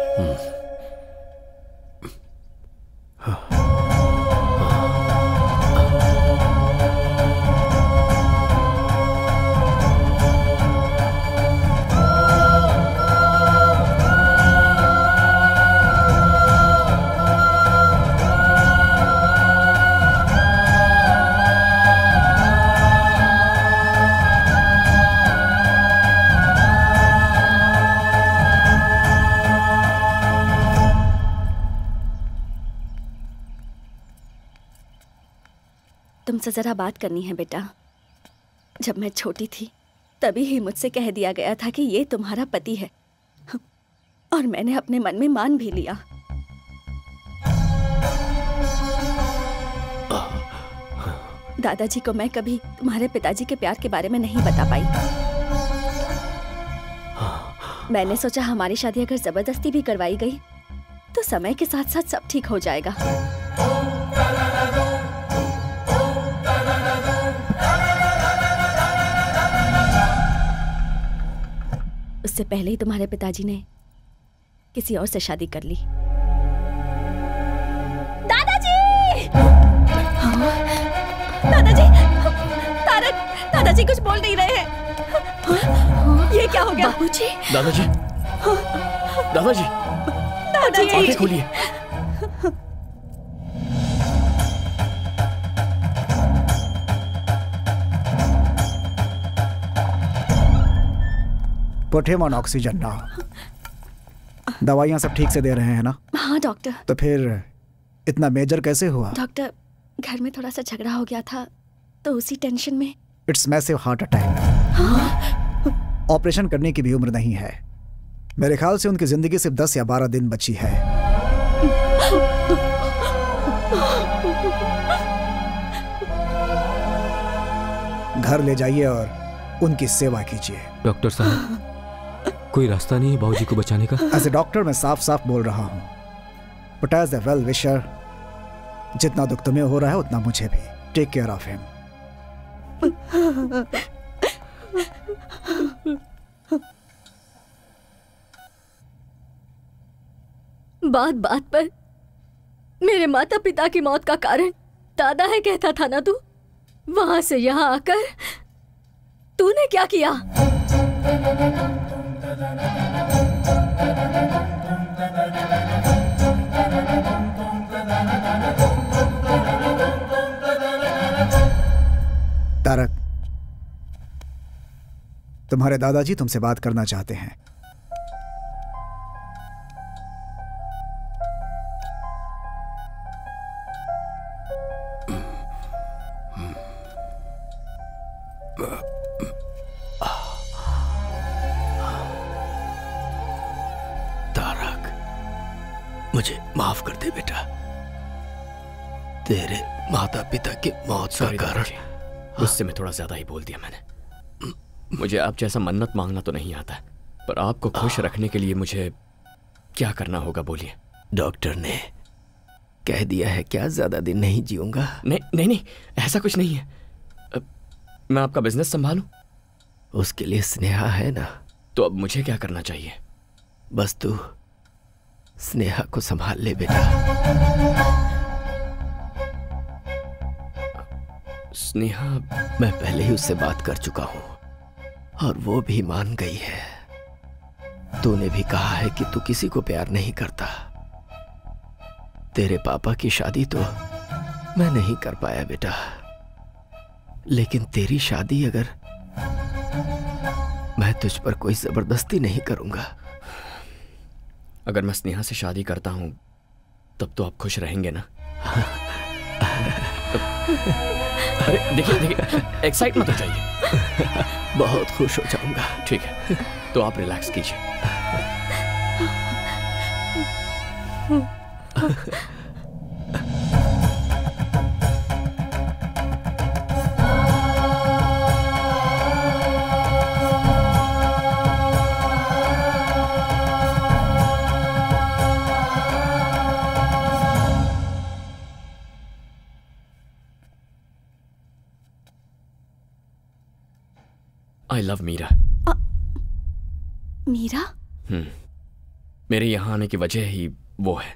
तुमसे जरा बात करनी है बेटा। जब मैं छोटी थी तभी ही मुझसे कह दिया गया था कि ये तुम्हारा पति है, और मैंने अपने मन में मान भी लिया। दादाजी को मैं कभी तुम्हारे पिताजी के प्यार के बारे में नहीं बता पाई। मैंने सोचा हमारी शादी अगर जबरदस्ती भी करवाई गई तो समय के साथ साथ सब ठीक हो जाएगा। उससे पहले ही तुम्हारे पिताजी ने किसी और से शादी कर ली। दादाजी! हाँ? दादाजी! तारक! दादाजी कुछ बोल नहीं रहे हैं। हाँ? ये क्या हो गया? बाबूजी! दादाजी! दादाजी! दादाजी! आंखें खोलिए। Put him on oxygen now. दवाइयाँ सब ठीक से दे रहे हैं ना? हाँ डॉक्टर। तो फिर इतना मेजर कैसे हुआ? डॉक्टर, घर में थोड़ा सा झगड़ा हो गया था तो उसी टेंशन में। It's massive heart attack. Operation करने की भी उम्र नहीं है। मेरे ख्याल से उनकी जिंदगी सिर्फ 10 या 12 दिन बची है। घर ले जाइए और उनकी सेवा कीजिए। डॉक्टर साहब, कोई रास्ता नहीं है बाबूजी को बचाने का? एज ए डॉक्टर मैं साफ साफ बोल रहा हूँ, but as a well wisher, जितना दुख तुम्हें हो रहा है उतना मुझे भी। Take care of him. बात बात पर मेरे माता पिता की मौत का कारण दादा है कहता था ना तू? वहां से यहां आकर तूने क्या किया? तारक, तुम्हारे दादाजी तुमसे बात करना चाहते हैं। तारक, मुझे माफ कर दे बेटा। तेरे माता पिता की मौत का कारण उससे मैं थोड़ा ज्यादा ही बोल दिया मैंने। मुझे आप जैसा मन्नत मांगना तो नहीं आता, पर आपको खुश रखने के लिए मुझे क्या करना होगा बोलिए। डॉक्टर ने कह दिया है क्या ज्यादा दिन नहीं जीऊंगा? नहीं नहीं नहीं, ऐसा कुछ नहीं है। मैं आपका बिजनेस संभालूं? उसके लिए स्नेहा है ना। तो अब मुझे क्या करना चाहिए? बस तू स्नेहा को संभाल ले बेटा। स्नेहा, मैं पहले ही उससे बात कर चुका हूं और वो भी मान गई है। तूने भी कहा है कि तू किसी को प्यार नहीं करता। तेरे पापा की शादी तो मैं नहीं कर पाया बेटा, लेकिन तेरी शादी अगर मैं तुझ पर कोई जबरदस्ती नहीं करूंगा। अगर मैं स्नेहा से शादी करता हूं तब तो आप खुश रहेंगे ना? अरे देखिए देखिए, एक्साइट मत हो जाइए। बहुत खुश हो जाऊंगा। ठीक है, तो आप रिलैक्स कीजिए। I love Meera. मीरा? मेरे यहाँ आने की वजह ही वो है।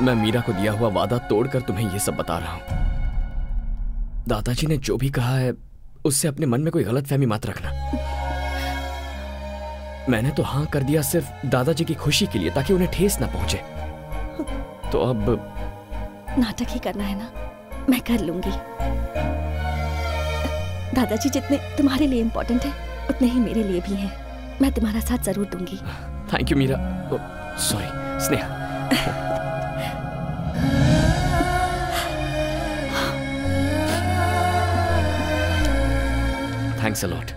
मैं मीरा को दिया हुआ वादा तोड़कर तुम्हें ये सब बता रहा हूं। दादाजी ने जो भी कहा है उससे अपने मन में कोई गलतफहमी मत रखना। मैंने तो हाँ कर दिया सिर्फ दादाजी की खुशी के लिए, ताकि उन्हें ठेस ना पहुंचे। तो अब नाटक ही करना है ना? मैं कर लूंगी। दादाजी जितने तुम्हारे लिए इम्पोर्टेंट है उतने ही मेरे लिए भी हैं। मैं तुम्हारा साथ जरूर दूंगी। Thank you Meera. Sorry Sneha. Thanks a lot.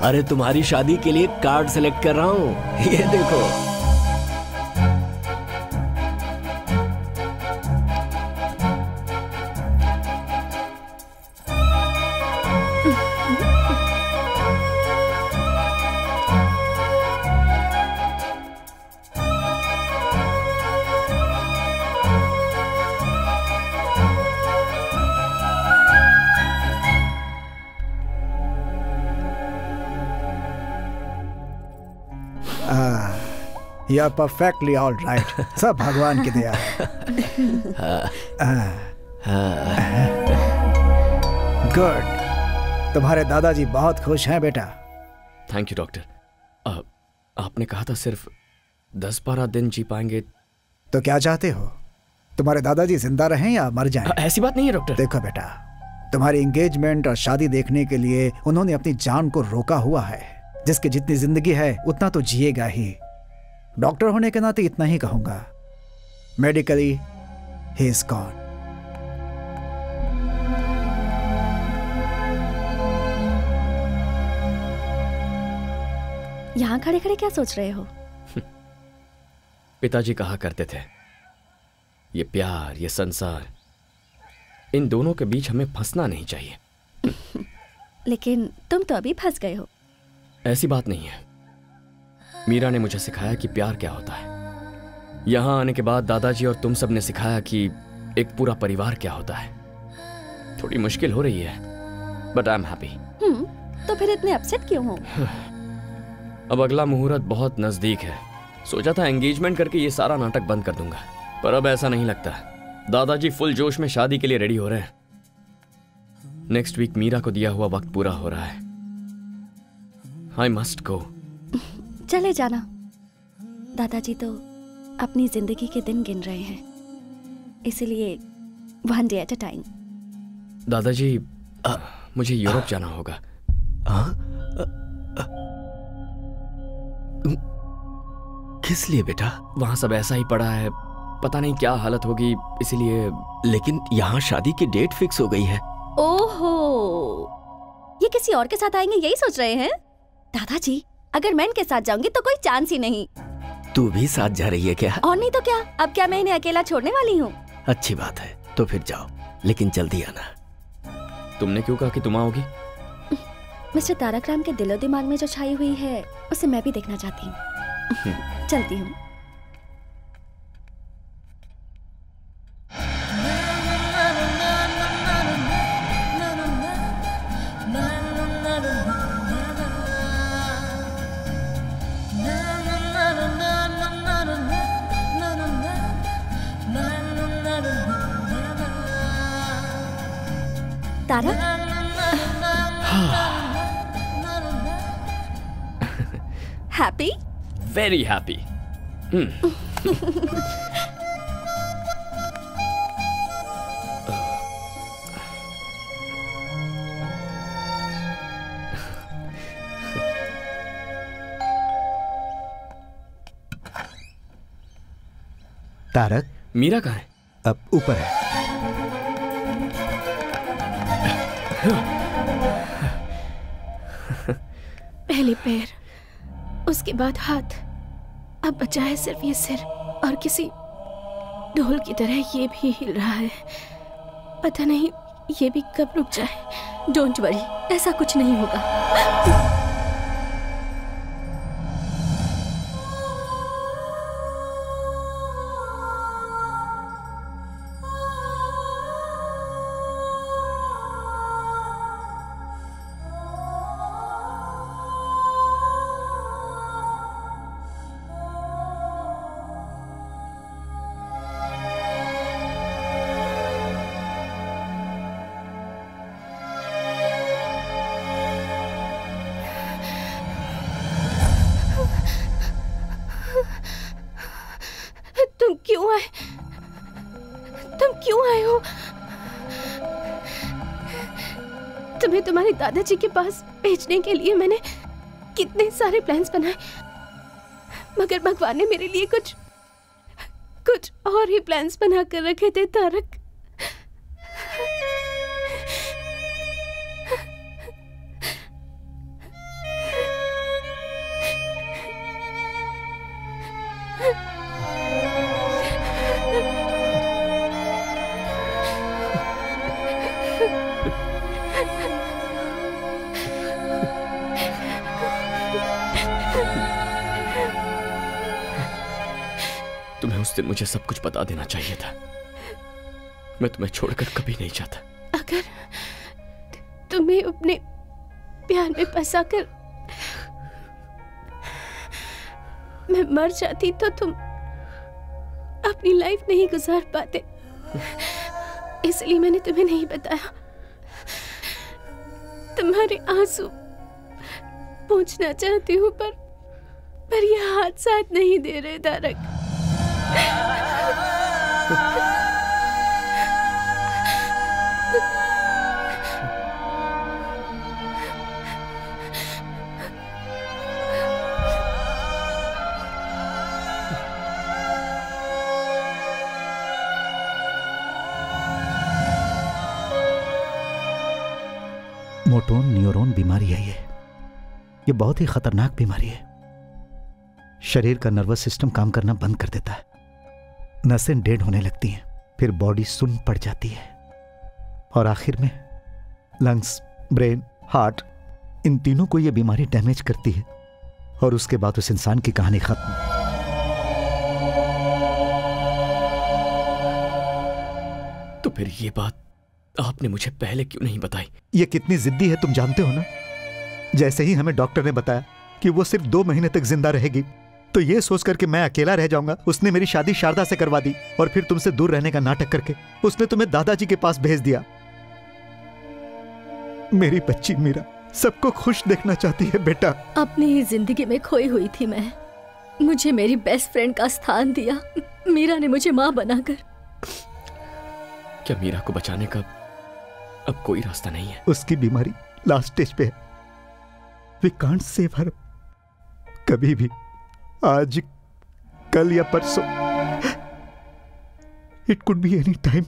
अरे तुम्हारी शादी के लिए कार्ड सेलेक्ट कर रहा हूँ, ये देखो। You are perfectly all right. सब भगवान की दया है। गुड। तुम्हारे दादाजी बहुत खुश हैं बेटा। Thank you doctor. आपने कहा था सिर्फ 10-12 दिन जी पाएंगे। तो क्या चाहते हो, तुम्हारे दादाजी जिंदा रहें या मर जाएं? ऐसी बात नहीं है डॉक्टर। देखो बेटा, तुम्हारी एंगेजमेंट और शादी देखने के लिए उन्होंने अपनी जान को रोका हुआ है। जिसकी जितनी जिंदगी है उतना तो जिएगा ही। डॉक्टर होने के नाते इतना ही कहूंगा, मेडिकली ही इज गॉन। यहाँ खड़े खड़े क्या सोच रहे हो? पिताजी कहा करते थे, ये प्यार, ये संसार, इन दोनों के बीच हमें फंसना नहीं चाहिए। लेकिन तुम तो अभी फंस गए हो। ऐसी बात नहीं है। मीरा ने मुझे सिखाया कि प्यार क्या होता है। यहाँ आने के बाद दादाजी और तुम सब ने सिखाया कि एक पूरा परिवार क्या होता है। थोड़ी मुश्किल हो रही है, बट आई एम हैप्पी। तो फिर इतने अपसेट क्यों हो? अब अगला मुहूर्त बहुत नजदीक है। सोचा था एंगेजमेंट करके ये सारा नाटक बंद कर दूंगा, पर अब ऐसा नहीं लगता। दादाजी फुल जोश में शादी के लिए रेडी हो रहे हैं। नेक्स्ट वीक मीरा को दिया हुआ वक्त पूरा हो रहा है। I must go. चले जाना। दादाजी तो अपनी जिंदगी के दिन गिन रहे हैं, इसलिए one day at a time. दादाजी, मुझे यूरोप जाना होगा। किस लिए बेटा? वहां सब ऐसा ही पड़ा है, पता नहीं क्या हालत होगी, इसीलिए। लेकिन यहाँ शादी की डेट फिक्स हो गई है। ओहो, ये किसी और के साथ आएंगे यही सोच रहे हैं? दादाजी, अगर मैं इनके साथ जाऊंगी तो कोई चांस ही नहीं। तू भी साथ जा रही है क्या? और नहीं तो क्या, अब क्या मैं इन्हें अकेला छोड़ने वाली हूँ? अच्छी बात है, तो फिर जाओ, लेकिन जल्दी आना। तुमने क्यों कहा कि तुम आओगी? मिस्टर तारक राम के दिलो दिमाग में जो छाई हुई है उसे मैं भी देखना चाहती हूँ। चलती हूँ। Tarak, happy? Very happy. Tarak, Meera कहाँ है? अब ऊपर है। पहले पैर, उसके बाद हाथ, अब बचा है सिर्फ ये सिर, और किसी ढोल की तरह ये भी हिल रहा है। पता नहीं ये भी कब रुक जाए। डोंट वरी, ऐसा कुछ नहीं होगा। तुम्हें तुम्हारे दादाजी के पास भेजने के लिए मैंने कितने सारे प्लान्स बनाए, मगर भगवान ने मेरे लिए कुछ और ही प्लान्स बना कर रखे थे तारक। तुम्हें उस दिन मुझे सब कुछ बता देना चाहिए था। मैं तुम्हें छोड़कर कभी नहीं चाहता। अगर तुम्हें अपने प्यार में फंसाकर मैं मर जाती तो तुम अपनी लाइफ नहीं गुजार पाते, इसलिए मैंने तुम्हें नहीं बताया। तुम्हारे आंसू पूछना चाहती हूँ पर ये हाथ साथ नहीं दे रहे तारक। मोटोन न्यूरॉन बीमारी है ये बहुत ही खतरनाक बीमारी है। शरीर का नर्वस सिस्टम काम करना बंद कर देता है, नसें डेड होने लगती हैं, फिर बॉडी सुन्न पड़ जाती है और आखिर में लंग्स, ब्रेन, हार्ट, इन तीनों को यह बीमारी डैमेज करती है और उसके बाद उस इंसान की कहानी खत्म। तो फिर ये बात आपने मुझे पहले क्यों नहीं बताई? ये कितनी जिद्दी है तुम जानते हो ना। जैसे ही हमें डॉक्टर ने बताया कि वो सिर्फ 2 महीने तक जिंदा रहेगी, तो ये सोचकर कि मैं अकेला रह जाऊंगा, उसने मेरी शादी शारदा से करवा दी और फिर तुमसे दूर रहने का नाटक करके उसने तुम्हें दादाजी के पास भेज दिया। मेरी बच्ची मीरा सबको खुश देखना चाहती है बेटा। अपनी ही जिंदगी में खोई हुई थी मैं, मुझे मेरी बेस्ट फ्रेंड का स्थान दिया। मीरा ने मुझे माँ बनाकर। क्या मीरा को बचाने का अब कोई रास्ता नहीं है? उसकी बीमारी लास्ट स्टेज पे है। We can't save her. कभी भी, आज, कल या परसों, it could be any time.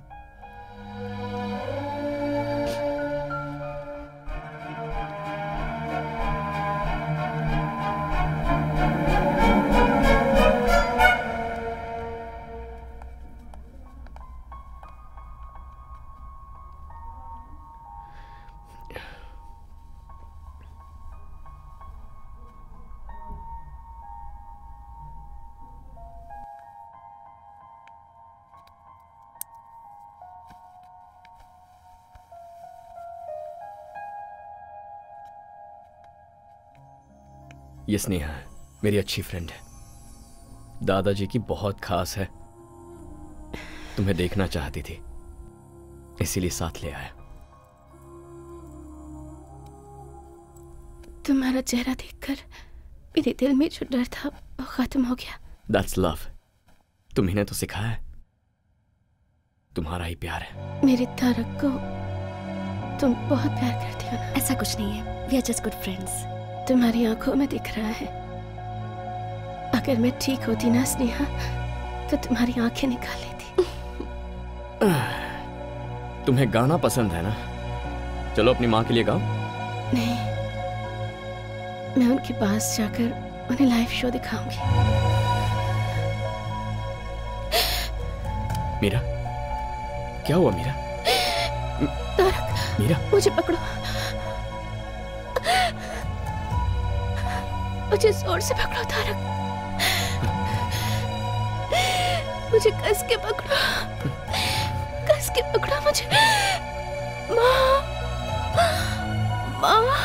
ये स्नेहा है, मेरी अच्छी फ्रेंड है, दादाजी की बहुत खास है। तुम्हें देखना चाहती थी, इसीलिए साथ ले आया। तुम्हारा चेहरा देखकर मेरे दिल में जो डर था वो खत्म हो गया। That's love। तुम्ही ने तो सिखाया है, तुम्हारा ही प्यार है। मेरे तारक को तुम बहुत प्यार करती हो ना? ऐसा कुछ नहीं है, we are just good friends। तुम्हारी आंखों में दिख रहा है। अगर मैं ठीक होती ना स्नेहा, तो तुम्हारी आंखें निकाल लेती। तुम्हें गाना पसंद है ना? चलो अपनी माँ के लिए गाओ। नहीं, मैं उनके पास जाकर उन्हें लाइव शो दिखाऊंगी। मीरा, क्या हुआ मीरा? तारक, मीरा, मुझे पकड़ो, मुझे जोर से पकड़ो तारक, मुझे कस के पकड़ो, कस के पकड़ो मुझे। माँ, माँ।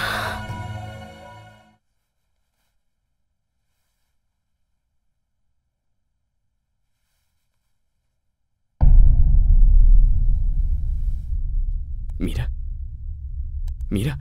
मीरा, मीरा,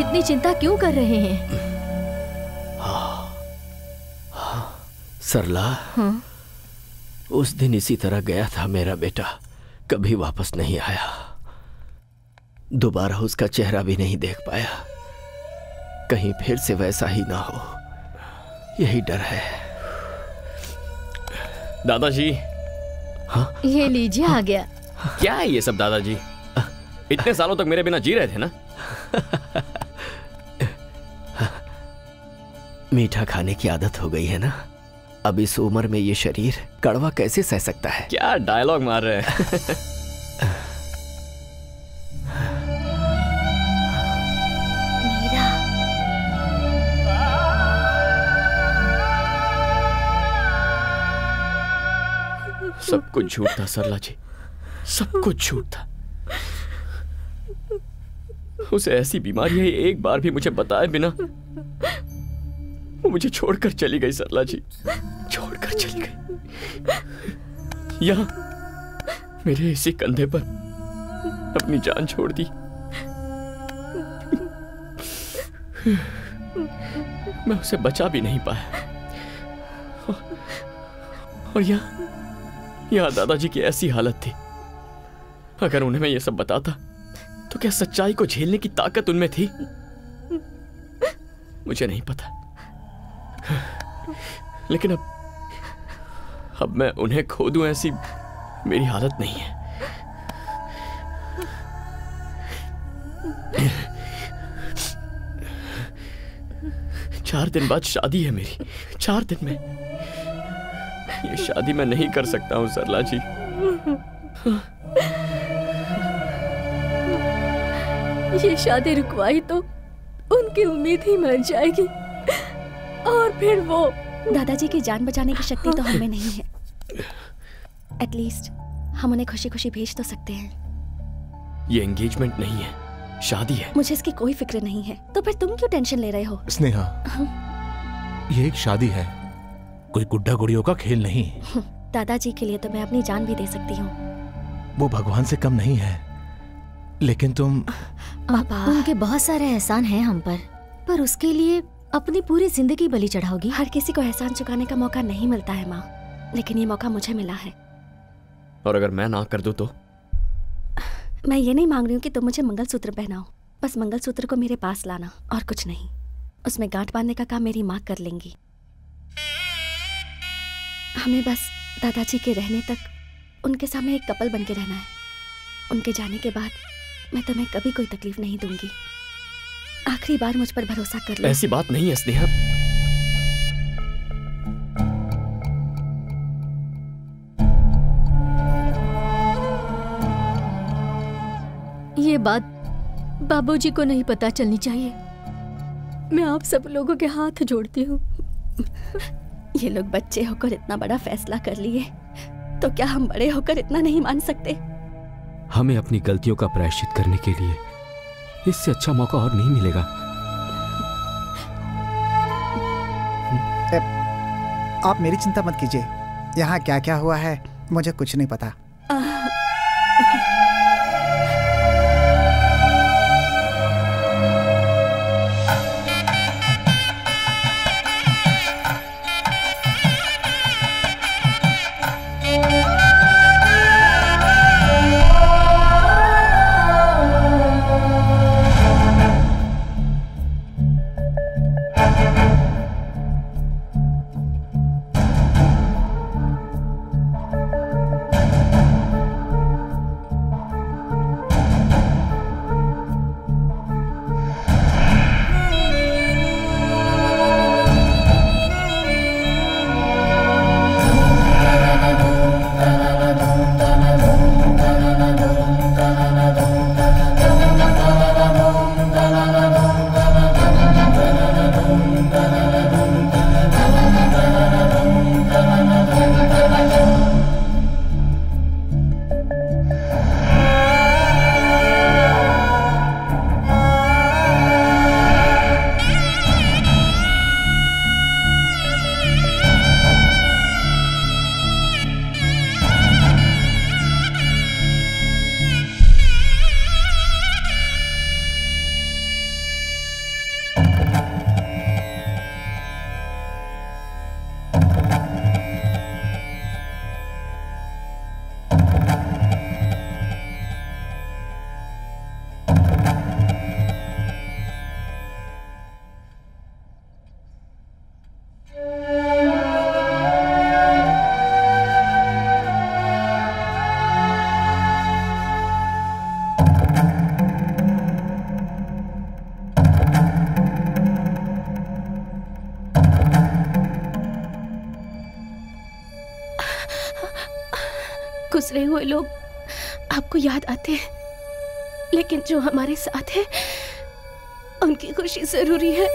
इतनी चिंता क्यों कर रहे हैं? सरला, हाँ? उस दिन इसी तरह गया था मेरा बेटा, कभी वापस नहीं आया। दोबारा उसका चेहरा भी नहीं देख पाया। कहीं फिर से वैसा ही ना हो, यही डर है। दादाजी। हाँ? ये लीजिए, आ गया। क्या है ये सब दादाजी? इतने सालों तक मेरे बिना जी रहे थे ना? मीठा खाने की आदत हो गई है ना, अब इस उम्र में ये शरीर कड़वा कैसे सह सकता है? क्या डायलॉग मार रहे हैं? मीरा। सब कुछ झूठ था सरला जी, सब कुछ झूठ था। उसे ऐसी बीमारी है, एक बार भी मुझे बताए बिना वो मुझे छोड़कर चली गई। सरला जी छोड़कर चली गई, यहाँ मेरे इसी कंधे पर अपनी जान छोड़ दी। मैं उसे बचा भी नहीं पाया। और यहाँ दादाजी की ऐसी हालत थी, अगर उन्हें मैं ये सब बताता तो क्या सच्चाई को झेलने की ताकत उनमें थी? मुझे नहीं पता। लेकिन अब मैं उन्हें खो दूं, ऐसी मेरी हालत नहीं है। चार दिन बाद शादी है मेरी, 4 दिन में। ये शादी मैं नहीं कर सकता हूं सरला जी। ये शादी रुकवाई तो उनकी उम्मीद ही मर जाएगी, और फिर वो दादाजी की जान बचाने की शक्ति तो हमें नहीं है। एटलीस्ट हम उन्हें खुशी खुशी भेज तो सकते हैं। ये एंगेजमेंट नहीं है, शादी है। मुझे इसकी कोई फिक्र नहीं है, तो फिर तुम क्यों टेंशन ले रहे हो? स्नेहा, ये एक शादी है, कोई गुड्डा गुड़ियों का खेल नहीं। दादाजी के लिए तो मैं अपनी जान भी दे सकती हूँ। वो भगवान से कम नहीं है, लेकिन तुम पापा, उनके बहुत सारे एहसान हैं हम पर उसके लिए अपनी पूरी जिंदगी बलि चढ़ाओगी? हर किसी को एहसान चुकाने का मौका नहीं मिलता है माँ, लेकिन ये मौका मुझे मिला है। और अगर मैं ना कर दूं तो? मैं ये नहीं मांग रही हूँ कि तुम मुझे मंगलसूत्र पहनाओ, बस मंगलसूत्र को मेरे पास लाना और कुछ नहीं। उसमें गांठ बांधने का काम मेरी माँ कर लेंगी। हमें बस दादाजी के रहने तक उनके सामने एक कपल बन के रहना है। उनके जाने के बाद मैं तुम्हें कभी कोई तकलीफ नहीं दूंगी। आखिरी बार मुझ पर भरोसा कर लो। ऐसी बात नहीं है स्नेहा। ये बात बाबूजी को नहीं पता चलनी चाहिए। मैं आप सब लोगों के हाथ जोड़ती हूँ। ये लोग बच्चे होकर इतना बड़ा फैसला कर लिए, तो क्या हम बड़े होकर इतना नहीं मान सकते? हमें अपनी गलतियों का प्रायश्चित करने के लिए इससे अच्छा मौका और नहीं मिलेगा। आप मेरी चिंता मत कीजिए, यहाँ क्या क्या हुआ है मुझे कुछ नहीं पता। गुजरे हुए लोग आपको याद आते हैं, लेकिन जो हमारे साथ है उनकी खुशी जरूरी है।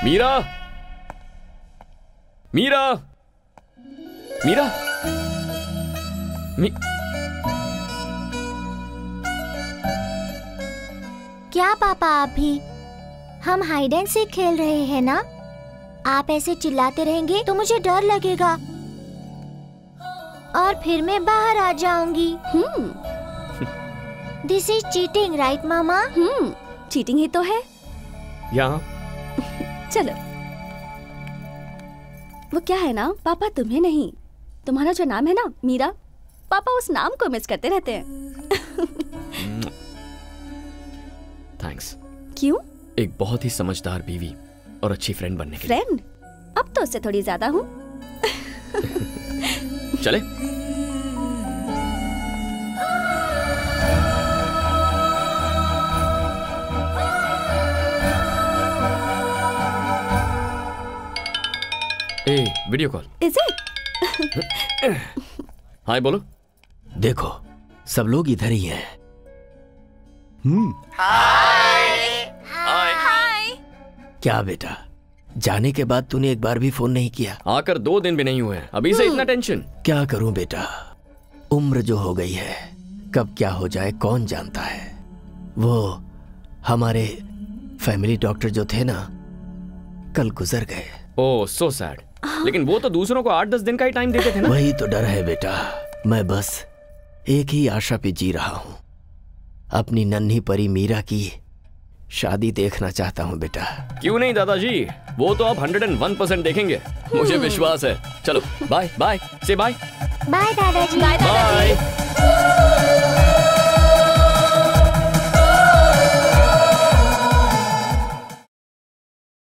मीरा, मीरा, क्या पापा आप भी? हम हाइड एंड सीक खेल रहे हैं ना? आप ऐसे चिल्लाते रहेंगे तो मुझे डर लगेगा और फिर मैं बाहर आ जाऊंगी। दिस इज चीटिंग, राइट मामा? चीटिंग ही तो है। यहाँ चलो। वो क्या है ना, पापा तुम्हें नहीं, तुम्हारा जो नाम है ना मीरा, पापा उस नाम को मिस करते रहते हैं। थैंक्स। क्यों? एक बहुत ही समझदार बीवी और अच्छी फ्रेंड बनने के लिए। फ्रेंड? अब तो उससे थोड़ी ज्यादा हूँ। चले? Video call. Is it? Hi बोलो। देखो सब लोग इधर ही हैं। हाय। क्या बेटा, जाने के बाद तूने एक बार भी फोन नहीं किया? आकर 2 दिन भी नहीं हुए हैं, अभी से इतना टेंशन? क्या करूं बेटा, उम्र जो हो गई है, कब क्या हो जाए कौन जानता है। वो हमारे फैमिली डॉक्टर जो थे ना, कल गुजर गए। ओह सो सैड। लेकिन वो तो दूसरों को 8-10 दिन का ही टाइम देते थे ना। वही तो डर है बेटा, मैं बस एक ही आशा पे जी रहा हूँ, अपनी नन्ही परी मीरा की शादी देखना चाहता हूँ बेटा। क्यों नहीं दादाजी, वो तो आप 101% देखेंगे, मुझे विश्वास है। चलो बाय बाय, से बाय। बाय दादाजी। बाय।